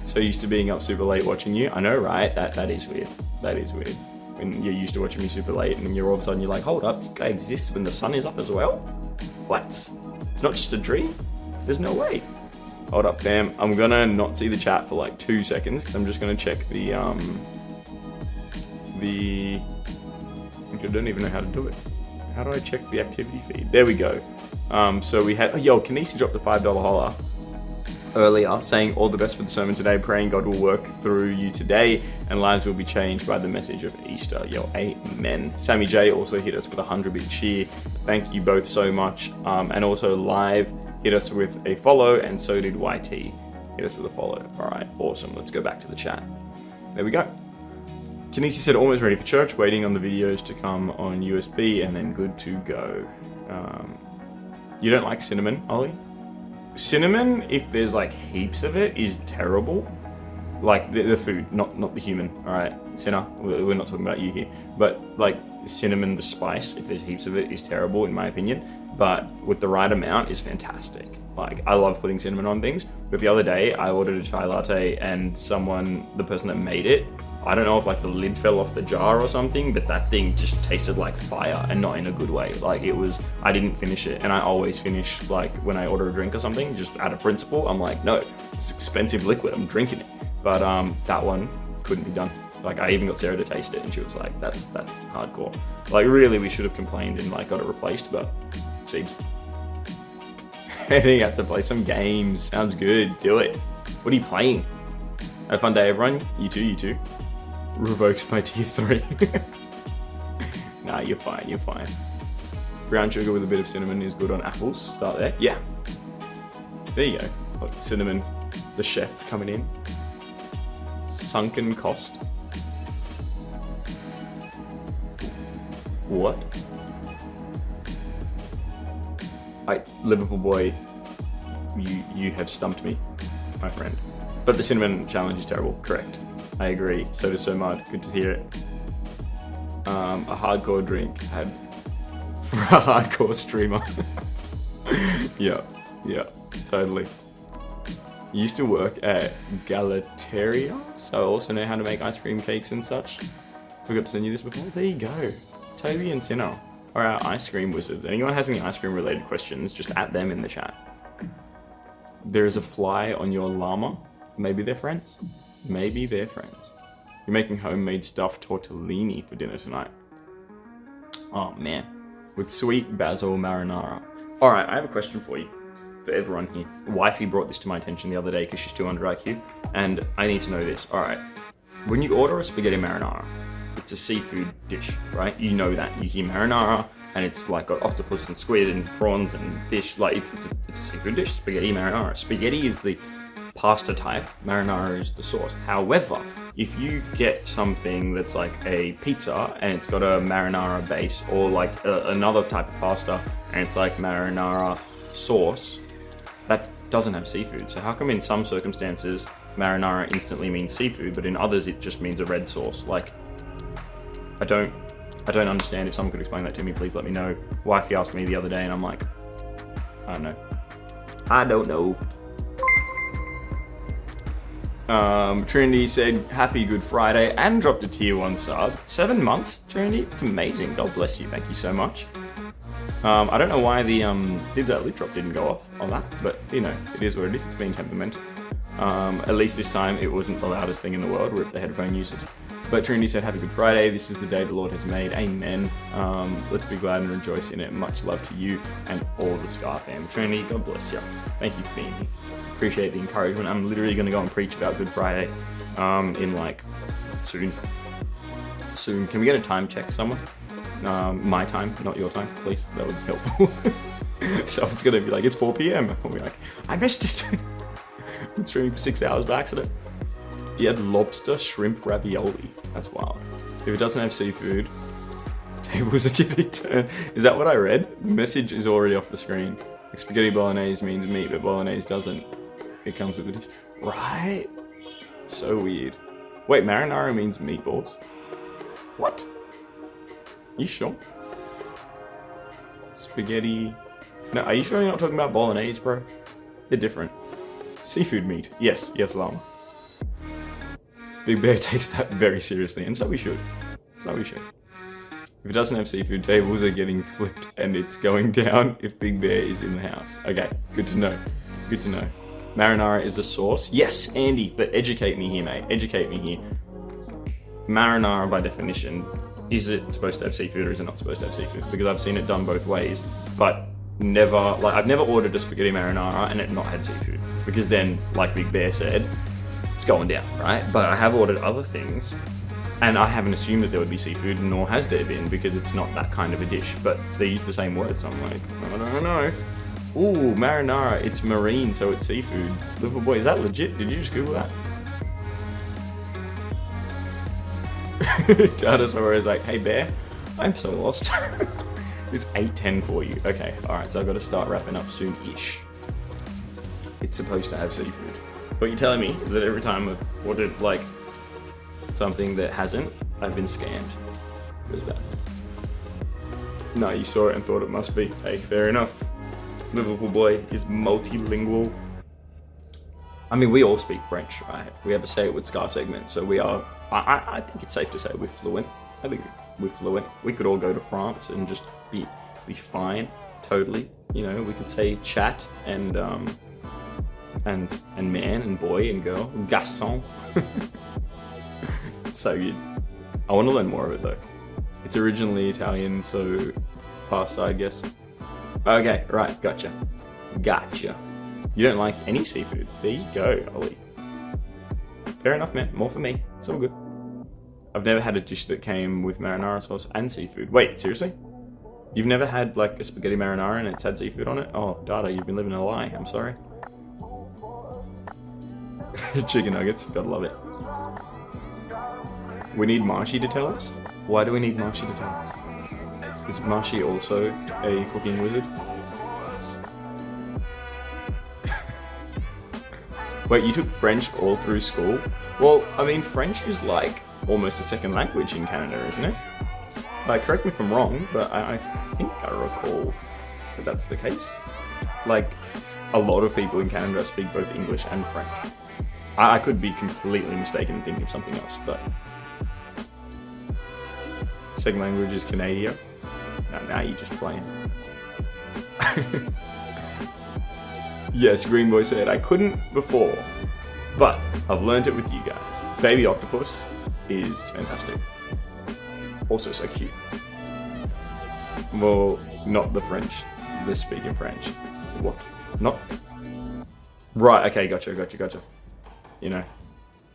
So used to being up super late watching you. I know, right? That is weird. That is weird. When you're used to watching me super late and you're all of a sudden you're like, hold up, this guy exists when the sun is up as well? What? It's not just a dream? There's no way. Hold up, fam. I'm gonna not see the chat for like 2 seconds because I'm just gonna check the I don't even know how to do it. How do I check the activity feed? There we go. So we had, Kanisi dropped a $5 holler earlier saying all the best for the sermon today, praying God will work through you today and lives will be changed by the message of Easter. Yo, amen. Sammy J also hit us with a 100-bit cheer. Thank you both so much. And also Live hit us with a follow, and so did YT hit us with a follow. All right, awesome. Let's go back to the chat. There we go. Kanisi said almost ready for church, waiting on the videos to come on USB and then good to go. You don't like cinnamon, Ollie? Cinnamon, if there's like heaps of it, is terrible. Like the food, not the human. All right, Sinner, we're not talking about you here. But like cinnamon, the spice, if there's heaps of it, is terrible in my opinion. But with the right amount, is fantastic. Like I love putting cinnamon on things. But the other day, I ordered a chai latte, and the person that made it, I don't know if like the lid fell off the jar or something, but that thing just tasted like fire and not in a good way. Like I didn't finish it, and I always finish like when I order a drink or something, just out of principle. I'm like, no, it's expensive liquid, I'm drinking it. But that one couldn't be done. Like I even got Sarah to taste it, and she was like, that's hardcore. Like really, we should have complained and like got it replaced, but it seems. Heading out to play some games. Sounds good. Do it. What are you playing? Have a fun day, everyone. You too. Revokes my tier 3. Nah, you're fine. Brown sugar with a bit of cinnamon is good on apples. Start there. Yeah. There you go. Look, cinnamon, the chef coming in. Sunken cost. What? Liverpool boy, you have stumped me, my friend. But the cinnamon challenge is terrible. Correct. I agree. So does So Mud. Good to hear it. A hardcore drink had for a hardcore streamer. Yeah, totally. Used to work at Galateria, so I also know how to make ice cream cakes and such. Forgot to send you this before. There you go. Toby and Sinner are our ice cream wizards. Anyone has any ice cream related questions, just at them in the chat. There is a fly on your llama. Maybe they're friends. Maybe they're friends. You're making homemade stuffed tortellini for dinner tonight. Oh man. With sweet basil marinara. Alright, I have a question for you. For everyone here. Wifey brought this to my attention the other day because she's too under IQ. And I need to know this. Alright. When you order a spaghetti marinara, it's a seafood dish, right? You know that. You hear marinara, and it's like got octopus and squid and prawns and fish. Like, it's a seafood dish, spaghetti marinara. Spaghetti is the pasta type, marinara is the sauce. However, if you get something that's like a pizza and it's got a marinara base, or like another type of pasta and it's like marinara sauce, that doesn't have seafood. So how come in some circumstances marinara instantly means seafood, but in others it just means a red sauce? Like, I don't understand. If someone could explain that to me, please let me know. Wifey asked me the other day and I'm like, I don't know. Trinity said, happy Good Friday, and dropped a tier 1 sub. 7 months, Trinity? It's amazing. God bless you. Thank you so much. I don't know why the did that lip drop didn't go off on that, but you know, it is what it is. It's been temperamental. At least this time it wasn't the loudest thing in the world. Rip the headphone usage. But Trinity said, happy Good Friday. This is the day the Lord has made. Amen. Let's be glad and rejoice in it. Much love to you and all the SKAR fam. Trinity, God bless you. Thank you for being here. Appreciate the encouragement. I'm literally going to go and preach about Good Friday in like soon. Can we get a time check somewhere? My time, not your time, please. That would be helpful. So it's going to be like, it's 4 p.m. I'll be like, I missed it. Been streaming for 6 hours by accident. He had lobster shrimp ravioli. That's wild. If it doesn't have seafood, tables are getting turned. Is that what I read? The message is already off the screen. Like spaghetti bolognese means meat, but bolognese doesn't. It comes with the dish. Right? So weird. Wait, marinara means meatballs? What? You sure? Spaghetti. No, are you sure you're not talking about bolognese, bro? They're different. Seafood meat. Yes, llama. Big Bear takes that very seriously, and so we should. If it doesn't have seafood, tables are getting flipped and it's going down if Big Bear is in the house. Okay, good to know. Marinara is a sauce? Yes, Andy, but educate me here, mate. Educate me here. Marinara, by definition, is it supposed to have seafood or is it not supposed to have seafood? Because I've seen it done both ways, but I've never ordered a spaghetti marinara and it not had seafood. Because then, like Big Bear said, it's going down, right? But I have ordered other things, and I haven't assumed that there would be seafood, nor has there been, because it's not that kind of a dish. But they use the same word, so I'm like, I don't know. Ooh, marinara, it's marine, so it's seafood. Little boy, is that legit? Did you just Google that? Dinosaur is like, hey Bear, I'm so lost. It's 8:10 for you. Okay, alright, so I've got to start wrapping up soon-ish. It's supposed to have seafood. What you're telling me is that every time I've ordered like something that hasn't, I've been scammed. It was bad. No, you saw it and thought it must be. Hey, fair enough. Liverpool boy is multilingual. I mean, we all speak French, right? We have a Say It With SKAR segment, so we are, I think it's safe to say we're fluent. I think we're fluent. We could all go to France and just be fine, totally. You know, we could say chat and man and boy and girl, garçon. It's so good. I want to learn more of it though. It's originally Italian, so pasta, I guess. Okay, right, gotcha. You don't like any seafood. There you go, Ollie. Fair enough, man. More for me. It's all good. I've never had a dish that came with marinara sauce and seafood. Wait, seriously? You've never had like a spaghetti marinara and it's had seafood on it? Oh, Dada, you've been living a lie. I'm sorry. Chicken nuggets, gotta love it. We need Marshy to tell us? Why do we need Marshy to tell us? Is Marshy also a cooking wizard? Wait, you took French all through school? Well, I mean, French is like almost a second language in Canada, isn't it? Like, correct me if I'm wrong, but I think I recall that that's the case. Like, a lot of people in Canada speak both English and French. I could be completely mistaken and thinking of something else, but... Second language is Canadian. Now you're just playing. Yes, Green Boy said, I couldn't before, but I've learned it with you guys. Baby octopus is fantastic. Also so cute. Well, not the French. The speaking French. What? Not? Right, okay, gotcha. You know,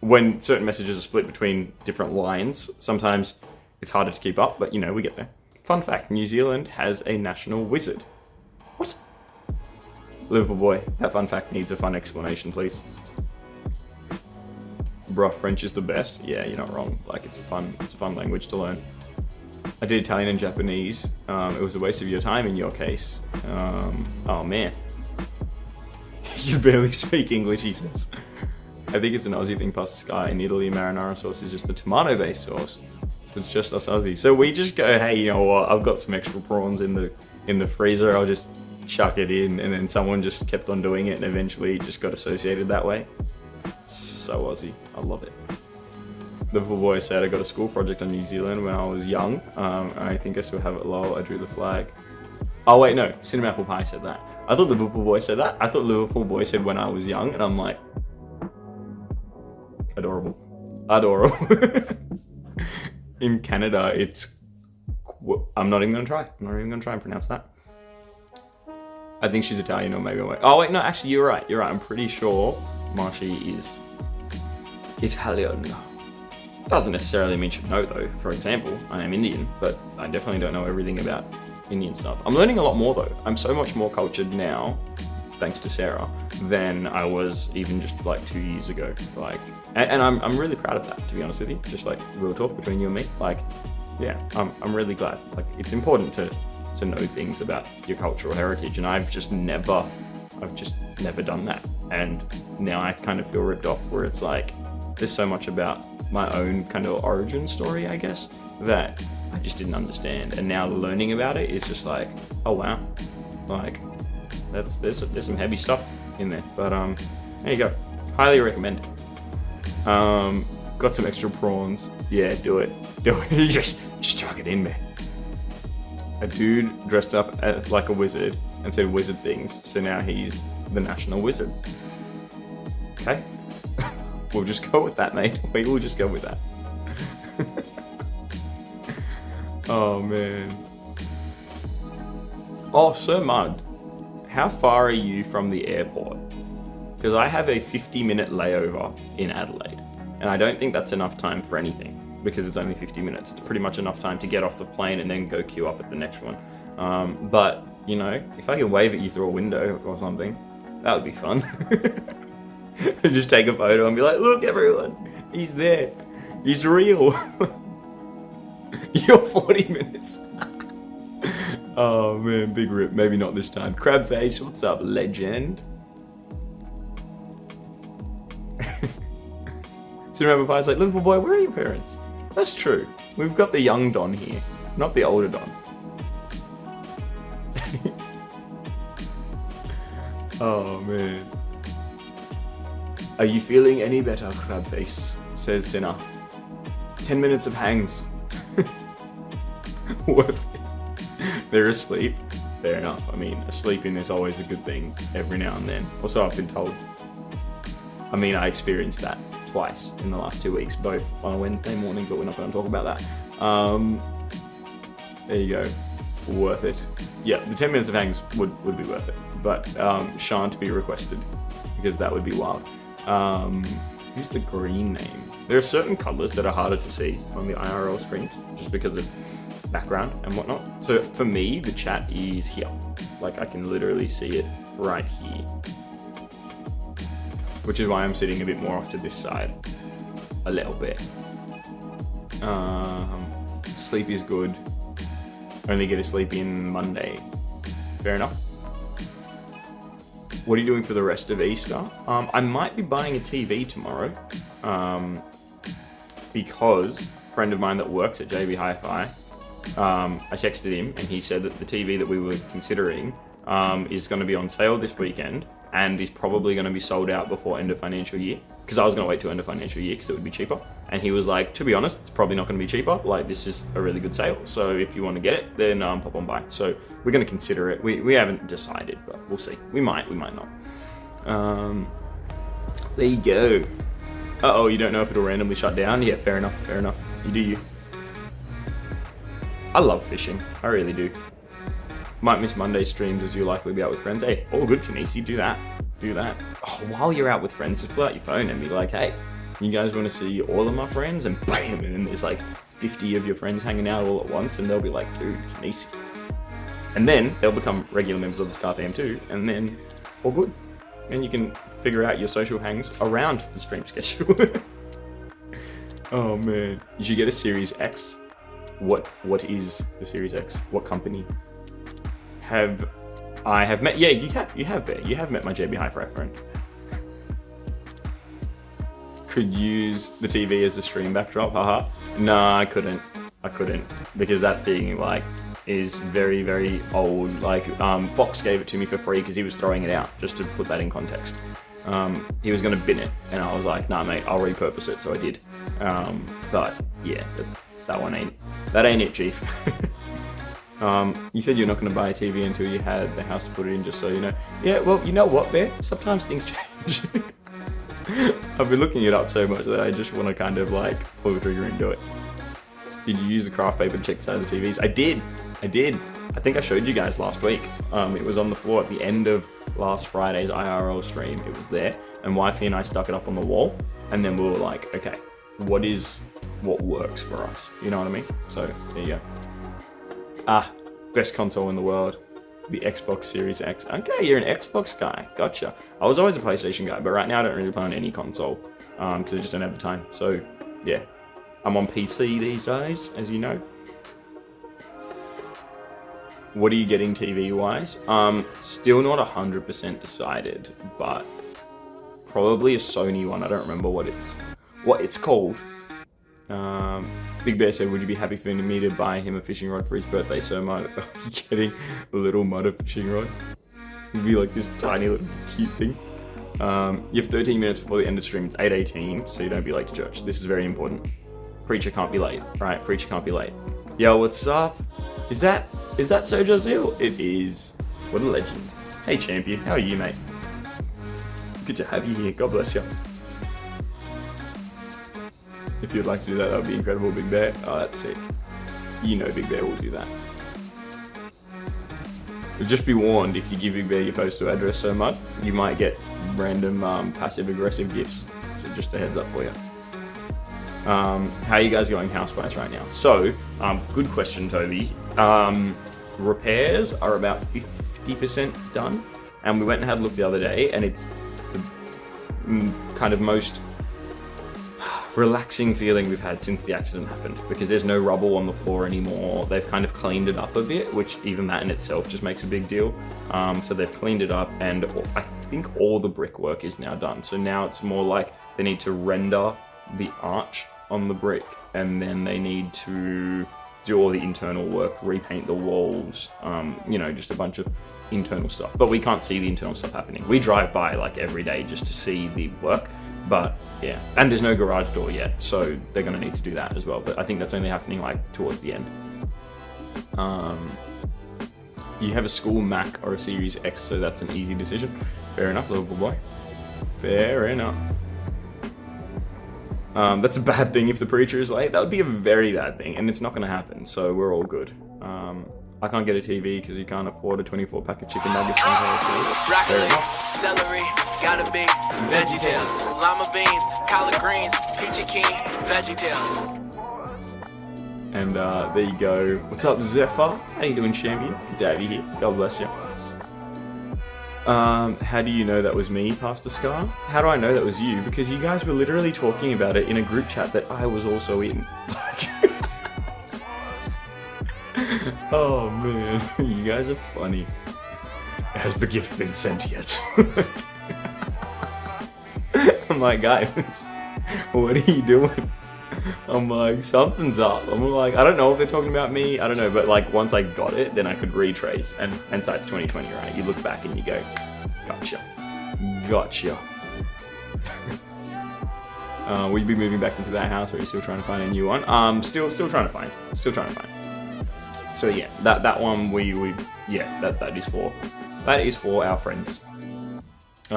when certain messages are split between different lines, sometimes it's harder to keep up, but you know, we get there. Fun fact, New Zealand has a national wizard. What? Liverpool boy, that fun fact needs a fun explanation, please. Bruh, French is the best. Yeah, you're not wrong. Like, it's a fun language to learn. I did Italian and Japanese. It was a waste of your time in your case. Oh man. You barely speak English, he says. I think it's an Aussie thing, PastorSKAR. In Italy, marinara sauce is just a tomato-based sauce. So it's just us Aussies. So we just go, hey, you know what? I've got some extra prawns in the freezer. I'll just chuck it in, and then someone just kept on doing it, and eventually it just got associated that way. It's so Aussie. I love it. Liverpool boy said, I got a school project on New Zealand when I was young. I think I still have it. Lol, I drew the flag. Oh wait, no. Cinnamapple Pie said that. I thought Liverpool boy said that. I thought Liverpool boy said when I was young, and I'm like, adorable. In Canada, it's... I'm not even going to try. I'm not even going to try and pronounce that. I think she's Italian, or maybe I'm like... Oh, wait, no, actually, you're right. I'm pretty sure Marshy is Italian. Doesn't necessarily mean you know, though. For example, I am Indian, but I definitely don't know everything about Indian stuff. I'm learning a lot more, though. I'm so much more cultured now, thanks to Sarah, than I was even just like 2 years ago. Like, and I'm really proud of that, to be honest with you. Just like real talk between you and me. Like, yeah, I'm really glad. Like, it's important to know things about your cultural heritage, and I've just never done that. And now I kind of feel ripped off, where it's like there's so much about my own kind of origin story, I guess, that I just didn't understand. And now learning about it is just like, oh wow, like there's some heavy stuff in there. But there you go. Highly recommend. Got some extra prawns. Yeah, do it. just chuck it in, man. A dude dressed up as like a wizard and said wizard things, so now he's the national wizard. Okay. We'll just go with that, mate. We will just go with that. Oh, man. Oh, Sir Mud, how far are you from the airport? Because I have a 50-minute layover in Adelaide, and I don't think that's enough time for anything, because it's only 50 minutes. It's pretty much enough time to get off the plane and then go queue up at the next one. But, you know, if I can wave at you through a window or something, that would be fun. Just take a photo and be like, look everyone, he's there. He's real. You're 40 minutes. Oh man, big rip. Maybe not this time. Crabface, what's up, legend? Cinnamon Pie's like, Liverpool boy, where are your parents? That's true. We've got the young Don here, not the older Don. Oh man. Are you feeling any better, Crabface? Says Sinner. 10 minutes of hangs. Worth it. They're asleep. Fair enough. I mean, sleeping is always a good thing every now and then. Also, I've been told. I mean, I experienced that twice in the last 2 weeks, both on a Wednesday morning, but we're not going to talk about that. There you go. Worth it. Yeah, the 10 minutes of hangs would be worth it, but shan't be requested, because that would be wild. Who's the green name? There are certain colors that are harder to see on the IRL screens just because of background and whatnot. So for me, the chat is here. Like, I can literally see it right here, which is why I'm sitting a bit more off to this side a little bit. Sleep is good. Only get to sleep in Monday. Fair enough. What are you doing for the rest of Easter? I might be buying a TV tomorrow, because a friend of mine that works at JB Hi-Fi, I texted him and he said that the TV that we were considering is going to be on sale this weekend and is probably going to be sold out before end of financial year. Because I was going to wait till end of financial year because it would be cheaper. And he was like, to be honest, it's probably not going to be cheaper. Like, this is a really good sale. So if you want to get it, then pop on by. So we're going to consider it. We haven't decided, but we'll see. We might not. There you go. Uh-oh, you don't know if it'll randomly shut down? Yeah, fair enough. You do you. I love fishing. I really do. Might miss Monday streams as you'll likely be out with friends. Hey, all good, Kinesi. Do that. Oh, while you're out with friends, just pull out your phone and be like, hey, you guys want to see all of my friends? And bam, and then there's like 50 of your friends hanging out all at once, and they'll be like, dude, Kinesi. And then they'll become regular members of the SKAR team too, and then all good. And you can figure out your social hangs around the stream schedule. Oh man, you should get a Series X. What is the Series X? What company? I have met. Yeah, you have met my JB Hi-Fi friend. Could use the TV as a stream backdrop. Haha. No, I couldn't because that thing like is very, very old. Like Fox gave it to me for free because he was throwing it out. Just to put that in context, he was gonna bin it, and I was like, nah, mate, I'll repurpose it. So I did. But yeah, that ain't it, Chief. You said you're not going to buy a TV until you had the house to put it in, just so you know. Yeah, well, you know what, Bear? Sometimes things change. I've been looking it up so much that I just want to kind of like pull the trigger and do it. Did you use the craft paper to check the side of the TVs? I did. I think I showed you guys last week. It was on the floor at the end of last Friday's IRL stream. It was there, and Wifey and I stuck it up on the wall, and then we were like, okay, what works for us? You know what I mean? So there you go. Best console in the world, the Xbox Series X. Okay, you're an Xbox guy. Gotcha. I was always a PlayStation guy, but right now I don't really play on any console because I just don't have the time. So yeah, I'm on PC these days, as you know. What are you getting TV-wise? Still not 100% decided, but probably a Sony one. I don't remember what it's called. Big Bear said, would you be happy for me to buy him a fishing rod for his birthday? So much. Are you getting a little mudder fishing rod? It'd be like this tiny little cute thing. You have 13 minutes before the end of stream. It's 8:18, so you don't be late to church. This is very important. Preacher can't be late, right? Preacher can't be late. Yo, what's up? Is that So Jazil? It is. What a legend. Hey, champion. How are you, mate? Good to have you here. God bless you. If you'd like to do that, that would be incredible, Big Bear. Oh, that's sick. You know Big Bear will do that. But just be warned, if you give Big Bear your postal address so much, you might get random passive-aggressive gifts. So just a heads up for you. How are you guys going house-wise right now? So, good question, Toby. Repairs are about 50% done. And we went and had a look the other day, and it's the kind of most relaxing feeling we've had since the accident happened, because there's no rubble on the floor anymore. They've kind of cleaned it up a bit, which even that in itself just makes a big deal. So they've cleaned it up, and I think all the brickwork is now done. So now it's more like they need to render the arch on the brick, and then they need to do all the internal work, repaint the walls, just a bunch of internal stuff. But we can't see the internal stuff happening. We drive by like every day just to see the work. But yeah, and there's no garage door yet, so they're going to need to do that as well. But I think that's only happening like towards the end. You have a school Mac or a Series X, so that's an easy decision. Fair enough, little boy. Fair enough. That's a bad thing if the preacher is late. That would be a very bad thing, and it's not going to happen, so we're all good. I can't get a TV because you can't afford a 24-pack of chicken nuggets. Broccoli, celery, gotta be VeggieTales, lima beans, collard greens, peachy keen, VeggieTales. And there you go. What's up, Zephyr? How you doing, champion? Good to have you here. God bless you. How do you know that was me, PastorSKAR? How do I know that was you? Because you guys were literally talking about it in a group chat that I was also in. Oh man, you guys are funny. has the gift been sent yet? I'm like, guys, what are you doing? I'm like, something's up. I'm like, I don't know if they're talking about me. I don't know. But like, once I got it, then I could retrace. And so it's 2020, right? You look back and you go, gotcha. Will you be moving back into that house, or are you still trying to find a new one? Still trying to find. So yeah, that one that is for our friends. Do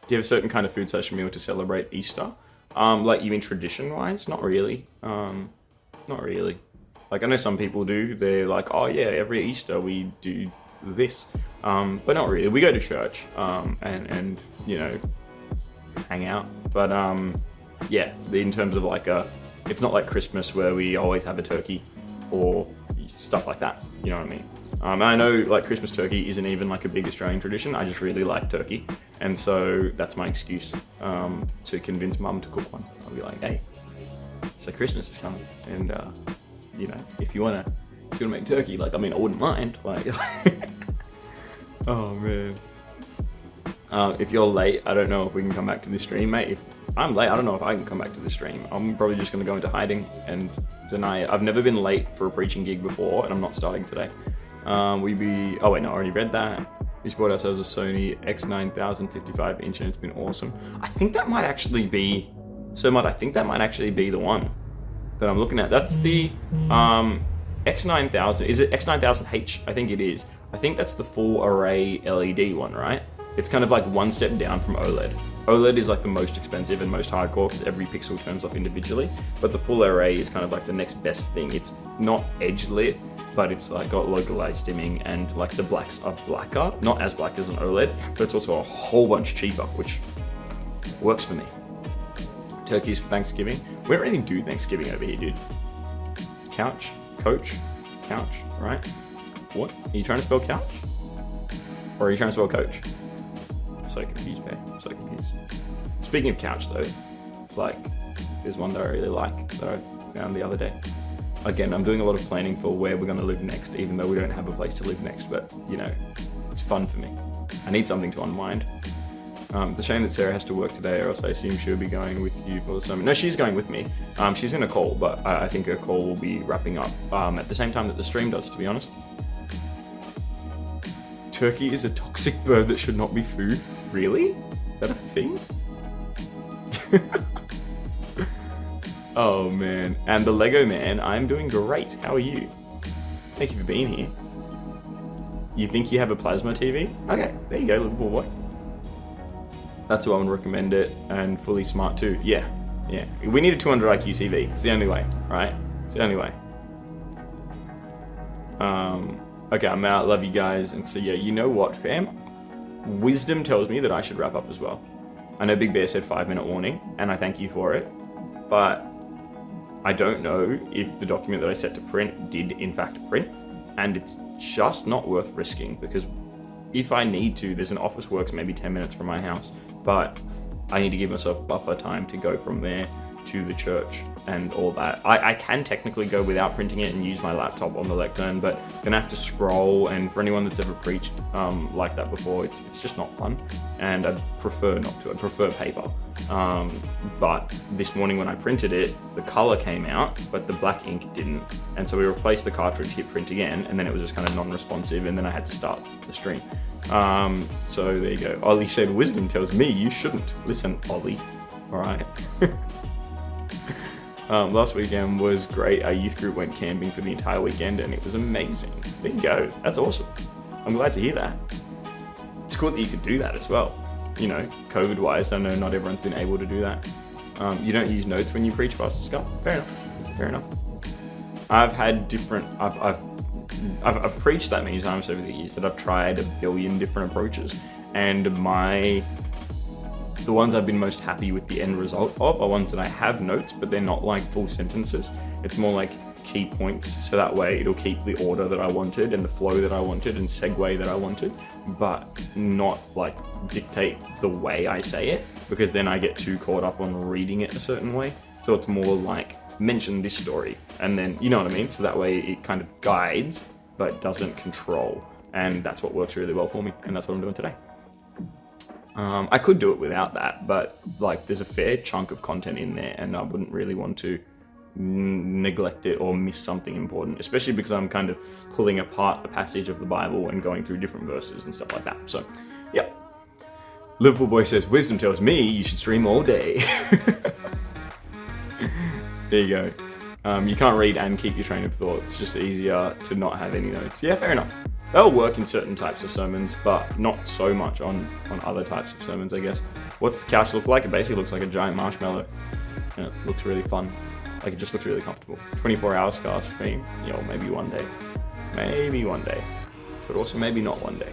you have a certain kind of food/meal to celebrate Easter? Like, you mean tradition-wise? Not really. Not really. Like, I know some people do. They're like, oh yeah, every Easter we do this. But not really. We go to church, and you know, hang out. But yeah, in terms of like it's not like Christmas where we always have a turkey or stuff like that. You know what I mean? And I know like Christmas turkey isn't even like a big Australian tradition. I just really like turkey, and so that's my excuse to convince Mum to cook one. I'll be like, hey, so Christmas is coming, and you know, if you wanna make turkey, like, I mean, I wouldn't mind. Like, oh man. If you're late, I don't know if we can come back to this stream, mate. If I'm late, I don't know if I can come back to this stream. I'm probably just going to go into hiding and deny it. I've never been late for a preaching gig before, and I'm not starting today. Oh wait, no, I already read that. We just bought ourselves a Sony X9000 55-inch, and it's been awesome. I think that might actually be, I think that might actually be the one that I'm looking at. That's the X9000. Is it X9000H? I think it is. I think that's the full array LED one, right? It's kind of like one step down from OLED. OLED is like the most expensive and most hardcore because every pixel turns off individually, but the full array is kind of like the next best thing. It's not edge lit, but it's like got localized dimming, and like the blacks are blacker, not as black as an OLED, but it's also a whole bunch cheaper, which works for me. Turkeys for Thanksgiving. We don't really do Thanksgiving over here, dude. Couch, right? What? Are you trying to spell couch? Or are you trying to spell coach? So confused, man. I'm so confused. Speaking of couch, though, like, there's one that I really like that I found the other day. Again, I'm doing a lot of planning for where we're going to live next, even though we don't have a place to live next, but, you know, it's fun for me. I need something to unwind. It's a shame that Sarah has to work today, or else I assume she'll be going with you for the sermon. No, she's going with me. She's in a call, but I think her call will be wrapping up at the same time that the stream does, to be honest. Turkey is a toxic bird that should not be food. Really? Is that a thing? Oh man. And the Lego man, I'm doing great. How are you? Thank you for being here. You think you have a plasma TV? Okay, there you go, little boy. That's why I would recommend it, and fully smart too. Yeah. We need a 200 IQ TV. It's the only way, right? It's the only way. Okay, I'm out. Love you guys. And so yeah, you know what, fam? Wisdom tells me that I should wrap up as well. I know Big Bear said 5-minute warning, and I thank you for it, but I don't know if the document that I set to print did in fact print, and it's just not worth risking, because if I need to, there's an Officeworks maybe 10 minutes from my house, but I need to give myself buffer time to go from there to the church and all that. I can technically go without printing it and use my laptop on the lectern, but then I have to scroll, and for anyone that's ever preached like that before, it's just not fun, and I'd prefer not to. I'd prefer paper. But this morning when I printed it, the color came out, but the black ink didn't, and so we replaced the cartridge, hit print again, and then it was just kind of non-responsive, and then I had to start the stream. So there you go. Ollie said, wisdom tells me you shouldn't. Listen, Ollie. All right. Last weekend was great. Our youth group went camping for the entire weekend, and it was amazing. There you go. That's awesome. I'm glad to hear that. It's cool that you could do that as well. You know, COVID-wise, I know not everyone's been able to do that. You don't use notes when you preach, PastorSKAR. Fair enough. I've had different. I've preached that many times over the years that I've tried a billion different approaches, and the ones I've been most happy with the end result of are ones that I have notes, but they're not like full sentences. It's more like key points, so that way it'll keep the order that I wanted and the flow that I wanted and segue that I wanted, but not like dictate the way I say it, because then I get too caught up on reading it a certain way. So it's more like, mention this story, and then, you know what I mean? So that way it kind of guides, but doesn't control. And that's what works really well for me, and that's what I'm doing today. I could do it without that, but like there's a fair chunk of content in there, and I wouldn't really want to neglect it or miss something important, especially because I'm kind of pulling apart the passage of the Bible and going through different verses and stuff like that. So, yeah. Liverpool Boy says, wisdom tells me you should stream all day. There you go. You can't read and keep your train of thought. It's just easier to not have any notes. Yeah, fair enough. That'll work in certain types of sermons, but not so much on other types of sermons, I guess. What's the couch look like? It basically looks like a giant marshmallow, and it looks really fun. Like, it just looks really comfortable. 24-hour SKAR stream. Maybe one day. Maybe one day. But also maybe not one day.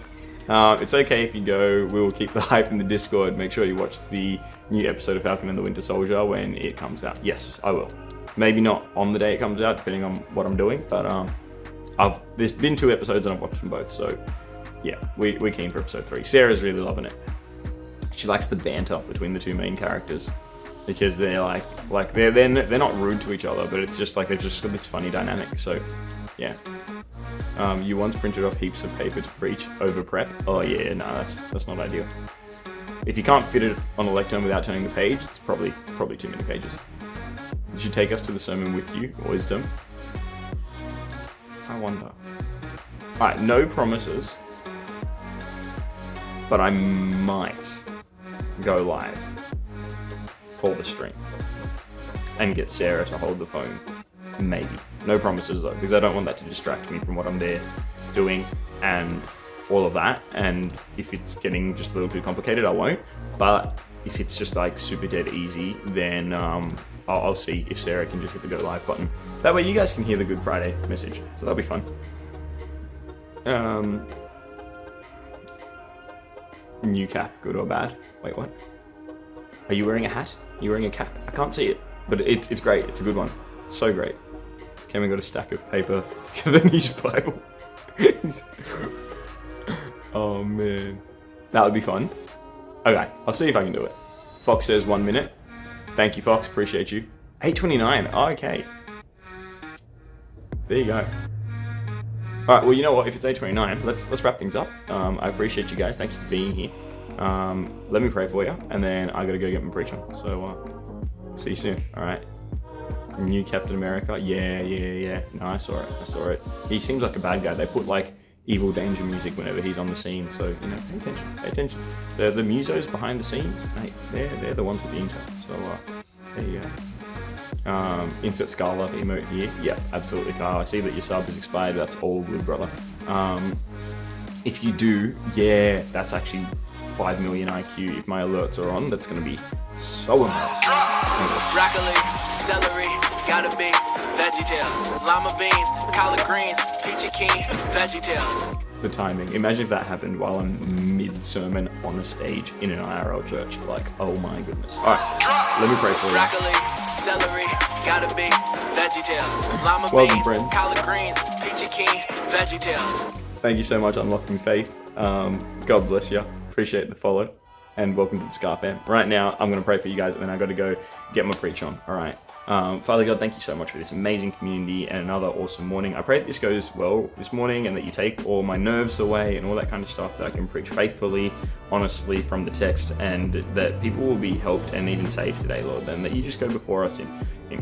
It's okay if you go. We will keep the hype in the Discord. Make sure you watch the new episode of Falcon and the Winter Soldier when it comes out. Yes, I will. Maybe not on the day it comes out, depending on what I'm doing. But there's been 2 episodes and I've watched them both. So yeah, we're keen for episode 3. Sarah's really loving it. She likes the banter between the 2 main characters. Because they're like they're not rude to each other, but it's just like they've just got this funny dynamic. So, yeah. You once printed off heaps of paper to preach over prep. Oh yeah, no, that's not ideal. If you can't fit it on a lectern without turning the page, it's probably too many pages. Did you take us to the sermon with you, wisdom? I wonder. All right, no promises, but I might go live for the stream and get Sarah to hold the phone. Maybe. No promises though, because I don't want that to distract me from what I'm there doing and all of that. And if it's getting just a little too complicated, I won't. But if it's just like super dead easy, then I'll see if Sarah can just hit the go live button. That way you guys can hear the Good Friday message. So that'll be fun. New cap, good or bad? Wait, what? Are you wearing a hat? Are you wearing a cap? I can't see it, but it's great. It's a good one. It's so great. Cameron got a stack of paper thicker than his Bible. Oh man, that would be fun. Okay, I'll see if I can do it. Fox says 1 minute. Thank you, Fox. Appreciate you. 8:29. Oh, okay. There you go. All right. Well, you know what? If it's 8:29, let's wrap things up. I appreciate you guys. Thank you for being here. Let me pray for you, and then I gotta go get my preach on. So see you soon. All right. New Captain America. Yeah. No, I saw it. He seems like a bad guy. They put like evil danger music whenever he's on the scene. So pay attention. The musos behind the scenes, mate. They're the ones with the intel. So there you go. Insert SKAR love emote here. Yep, absolutely, Carl. I see that your sub is expired. That's all good, brother. If you do, yeah, that's actually 5 million IQ. If my alerts are on, that's going to be so amazing. Broccoli, celery, gotta be VeggieTales. Lima beans, collard greens, peachy keen, VeggieTales. The timing. Imagine if that happened while I'm mid-sermon on a stage in an IRL church. Like, oh my goodness. All right, let me pray for you. Broccoli, celery, gotta be VeggieTales. Lima Welcome, beans, friends. collard greens, peachy keen, VeggieTales. Thank you so much, Unlocking Faith. God bless you. Appreciate the follow. And welcome to the SKAR fam. Right now, I'm going to pray for you guys, and then I got to go get my preach on. All right. Father God, thank you so much for this amazing community and another awesome morning. I pray that this goes well this morning and that you take all my nerves away and all that kind of stuff, that I can preach faithfully, honestly from the text, and that people will be helped and even saved today, Lord, and that you just go before us in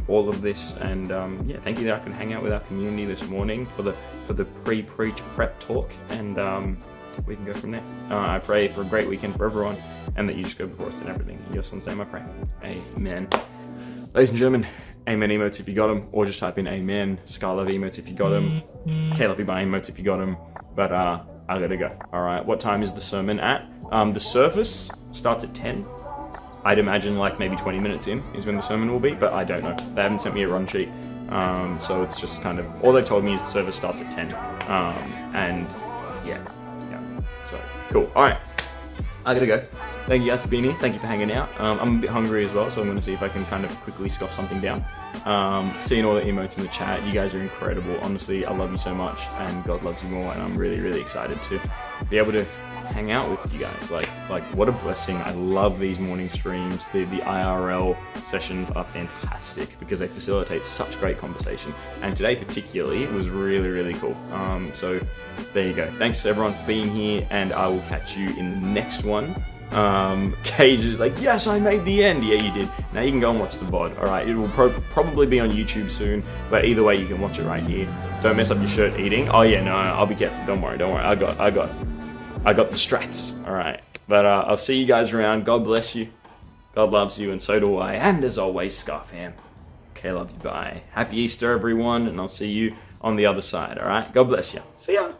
all of this. And thank you that I can hang out with our community this morning for the pre-preach prep talk, and we can go from there. I pray for a great weekend for everyone, and that you just go before us in everything. In your son's name I pray. Amen. Ladies and gentlemen, amen emotes if you got them, or just type in amen. SKAR love emotes if you got them. Love you bye emotes if you got them. But I gotta go. All right, what time is the sermon at? The service starts at 10. I'd imagine like maybe 20 minutes in is when the sermon will be, but I don't know. They haven't sent me a run sheet. So it's just kind of, all they told me is the service starts at 10. And yeah. So cool. All right, I gotta go. Thank you guys for being here. Thank you for hanging out. I'm a bit hungry as well, so I'm going to see if I can kind of quickly scoff something down. Seeing all the emotes in the chat, you guys are incredible. Honestly, I love you so much, and God loves you more, and I'm really, really excited to be able to hang out with you guys. Like what a blessing. I love these morning streams. The IRL sessions are fantastic because they facilitate such great conversation. And today particularly was really, really cool. So there you go. Thanks everyone for being here, and I will catch you in the next one. Cage is like, yes, I made the end. Yeah, you did. Now you can go and watch the VOD. All right, it will probably be on YouTube soon, but either way, you can watch it right here. Don't mess up your shirt eating. Oh yeah, no, I'll be careful. Don't worry. I got the strats. All right, but I'll see you guys around. God bless you. God loves you, and so do I. And as always, SKAR fam. Okay, love you. Bye. Happy Easter, everyone, and I'll see you on the other side. All right. God bless you. See ya.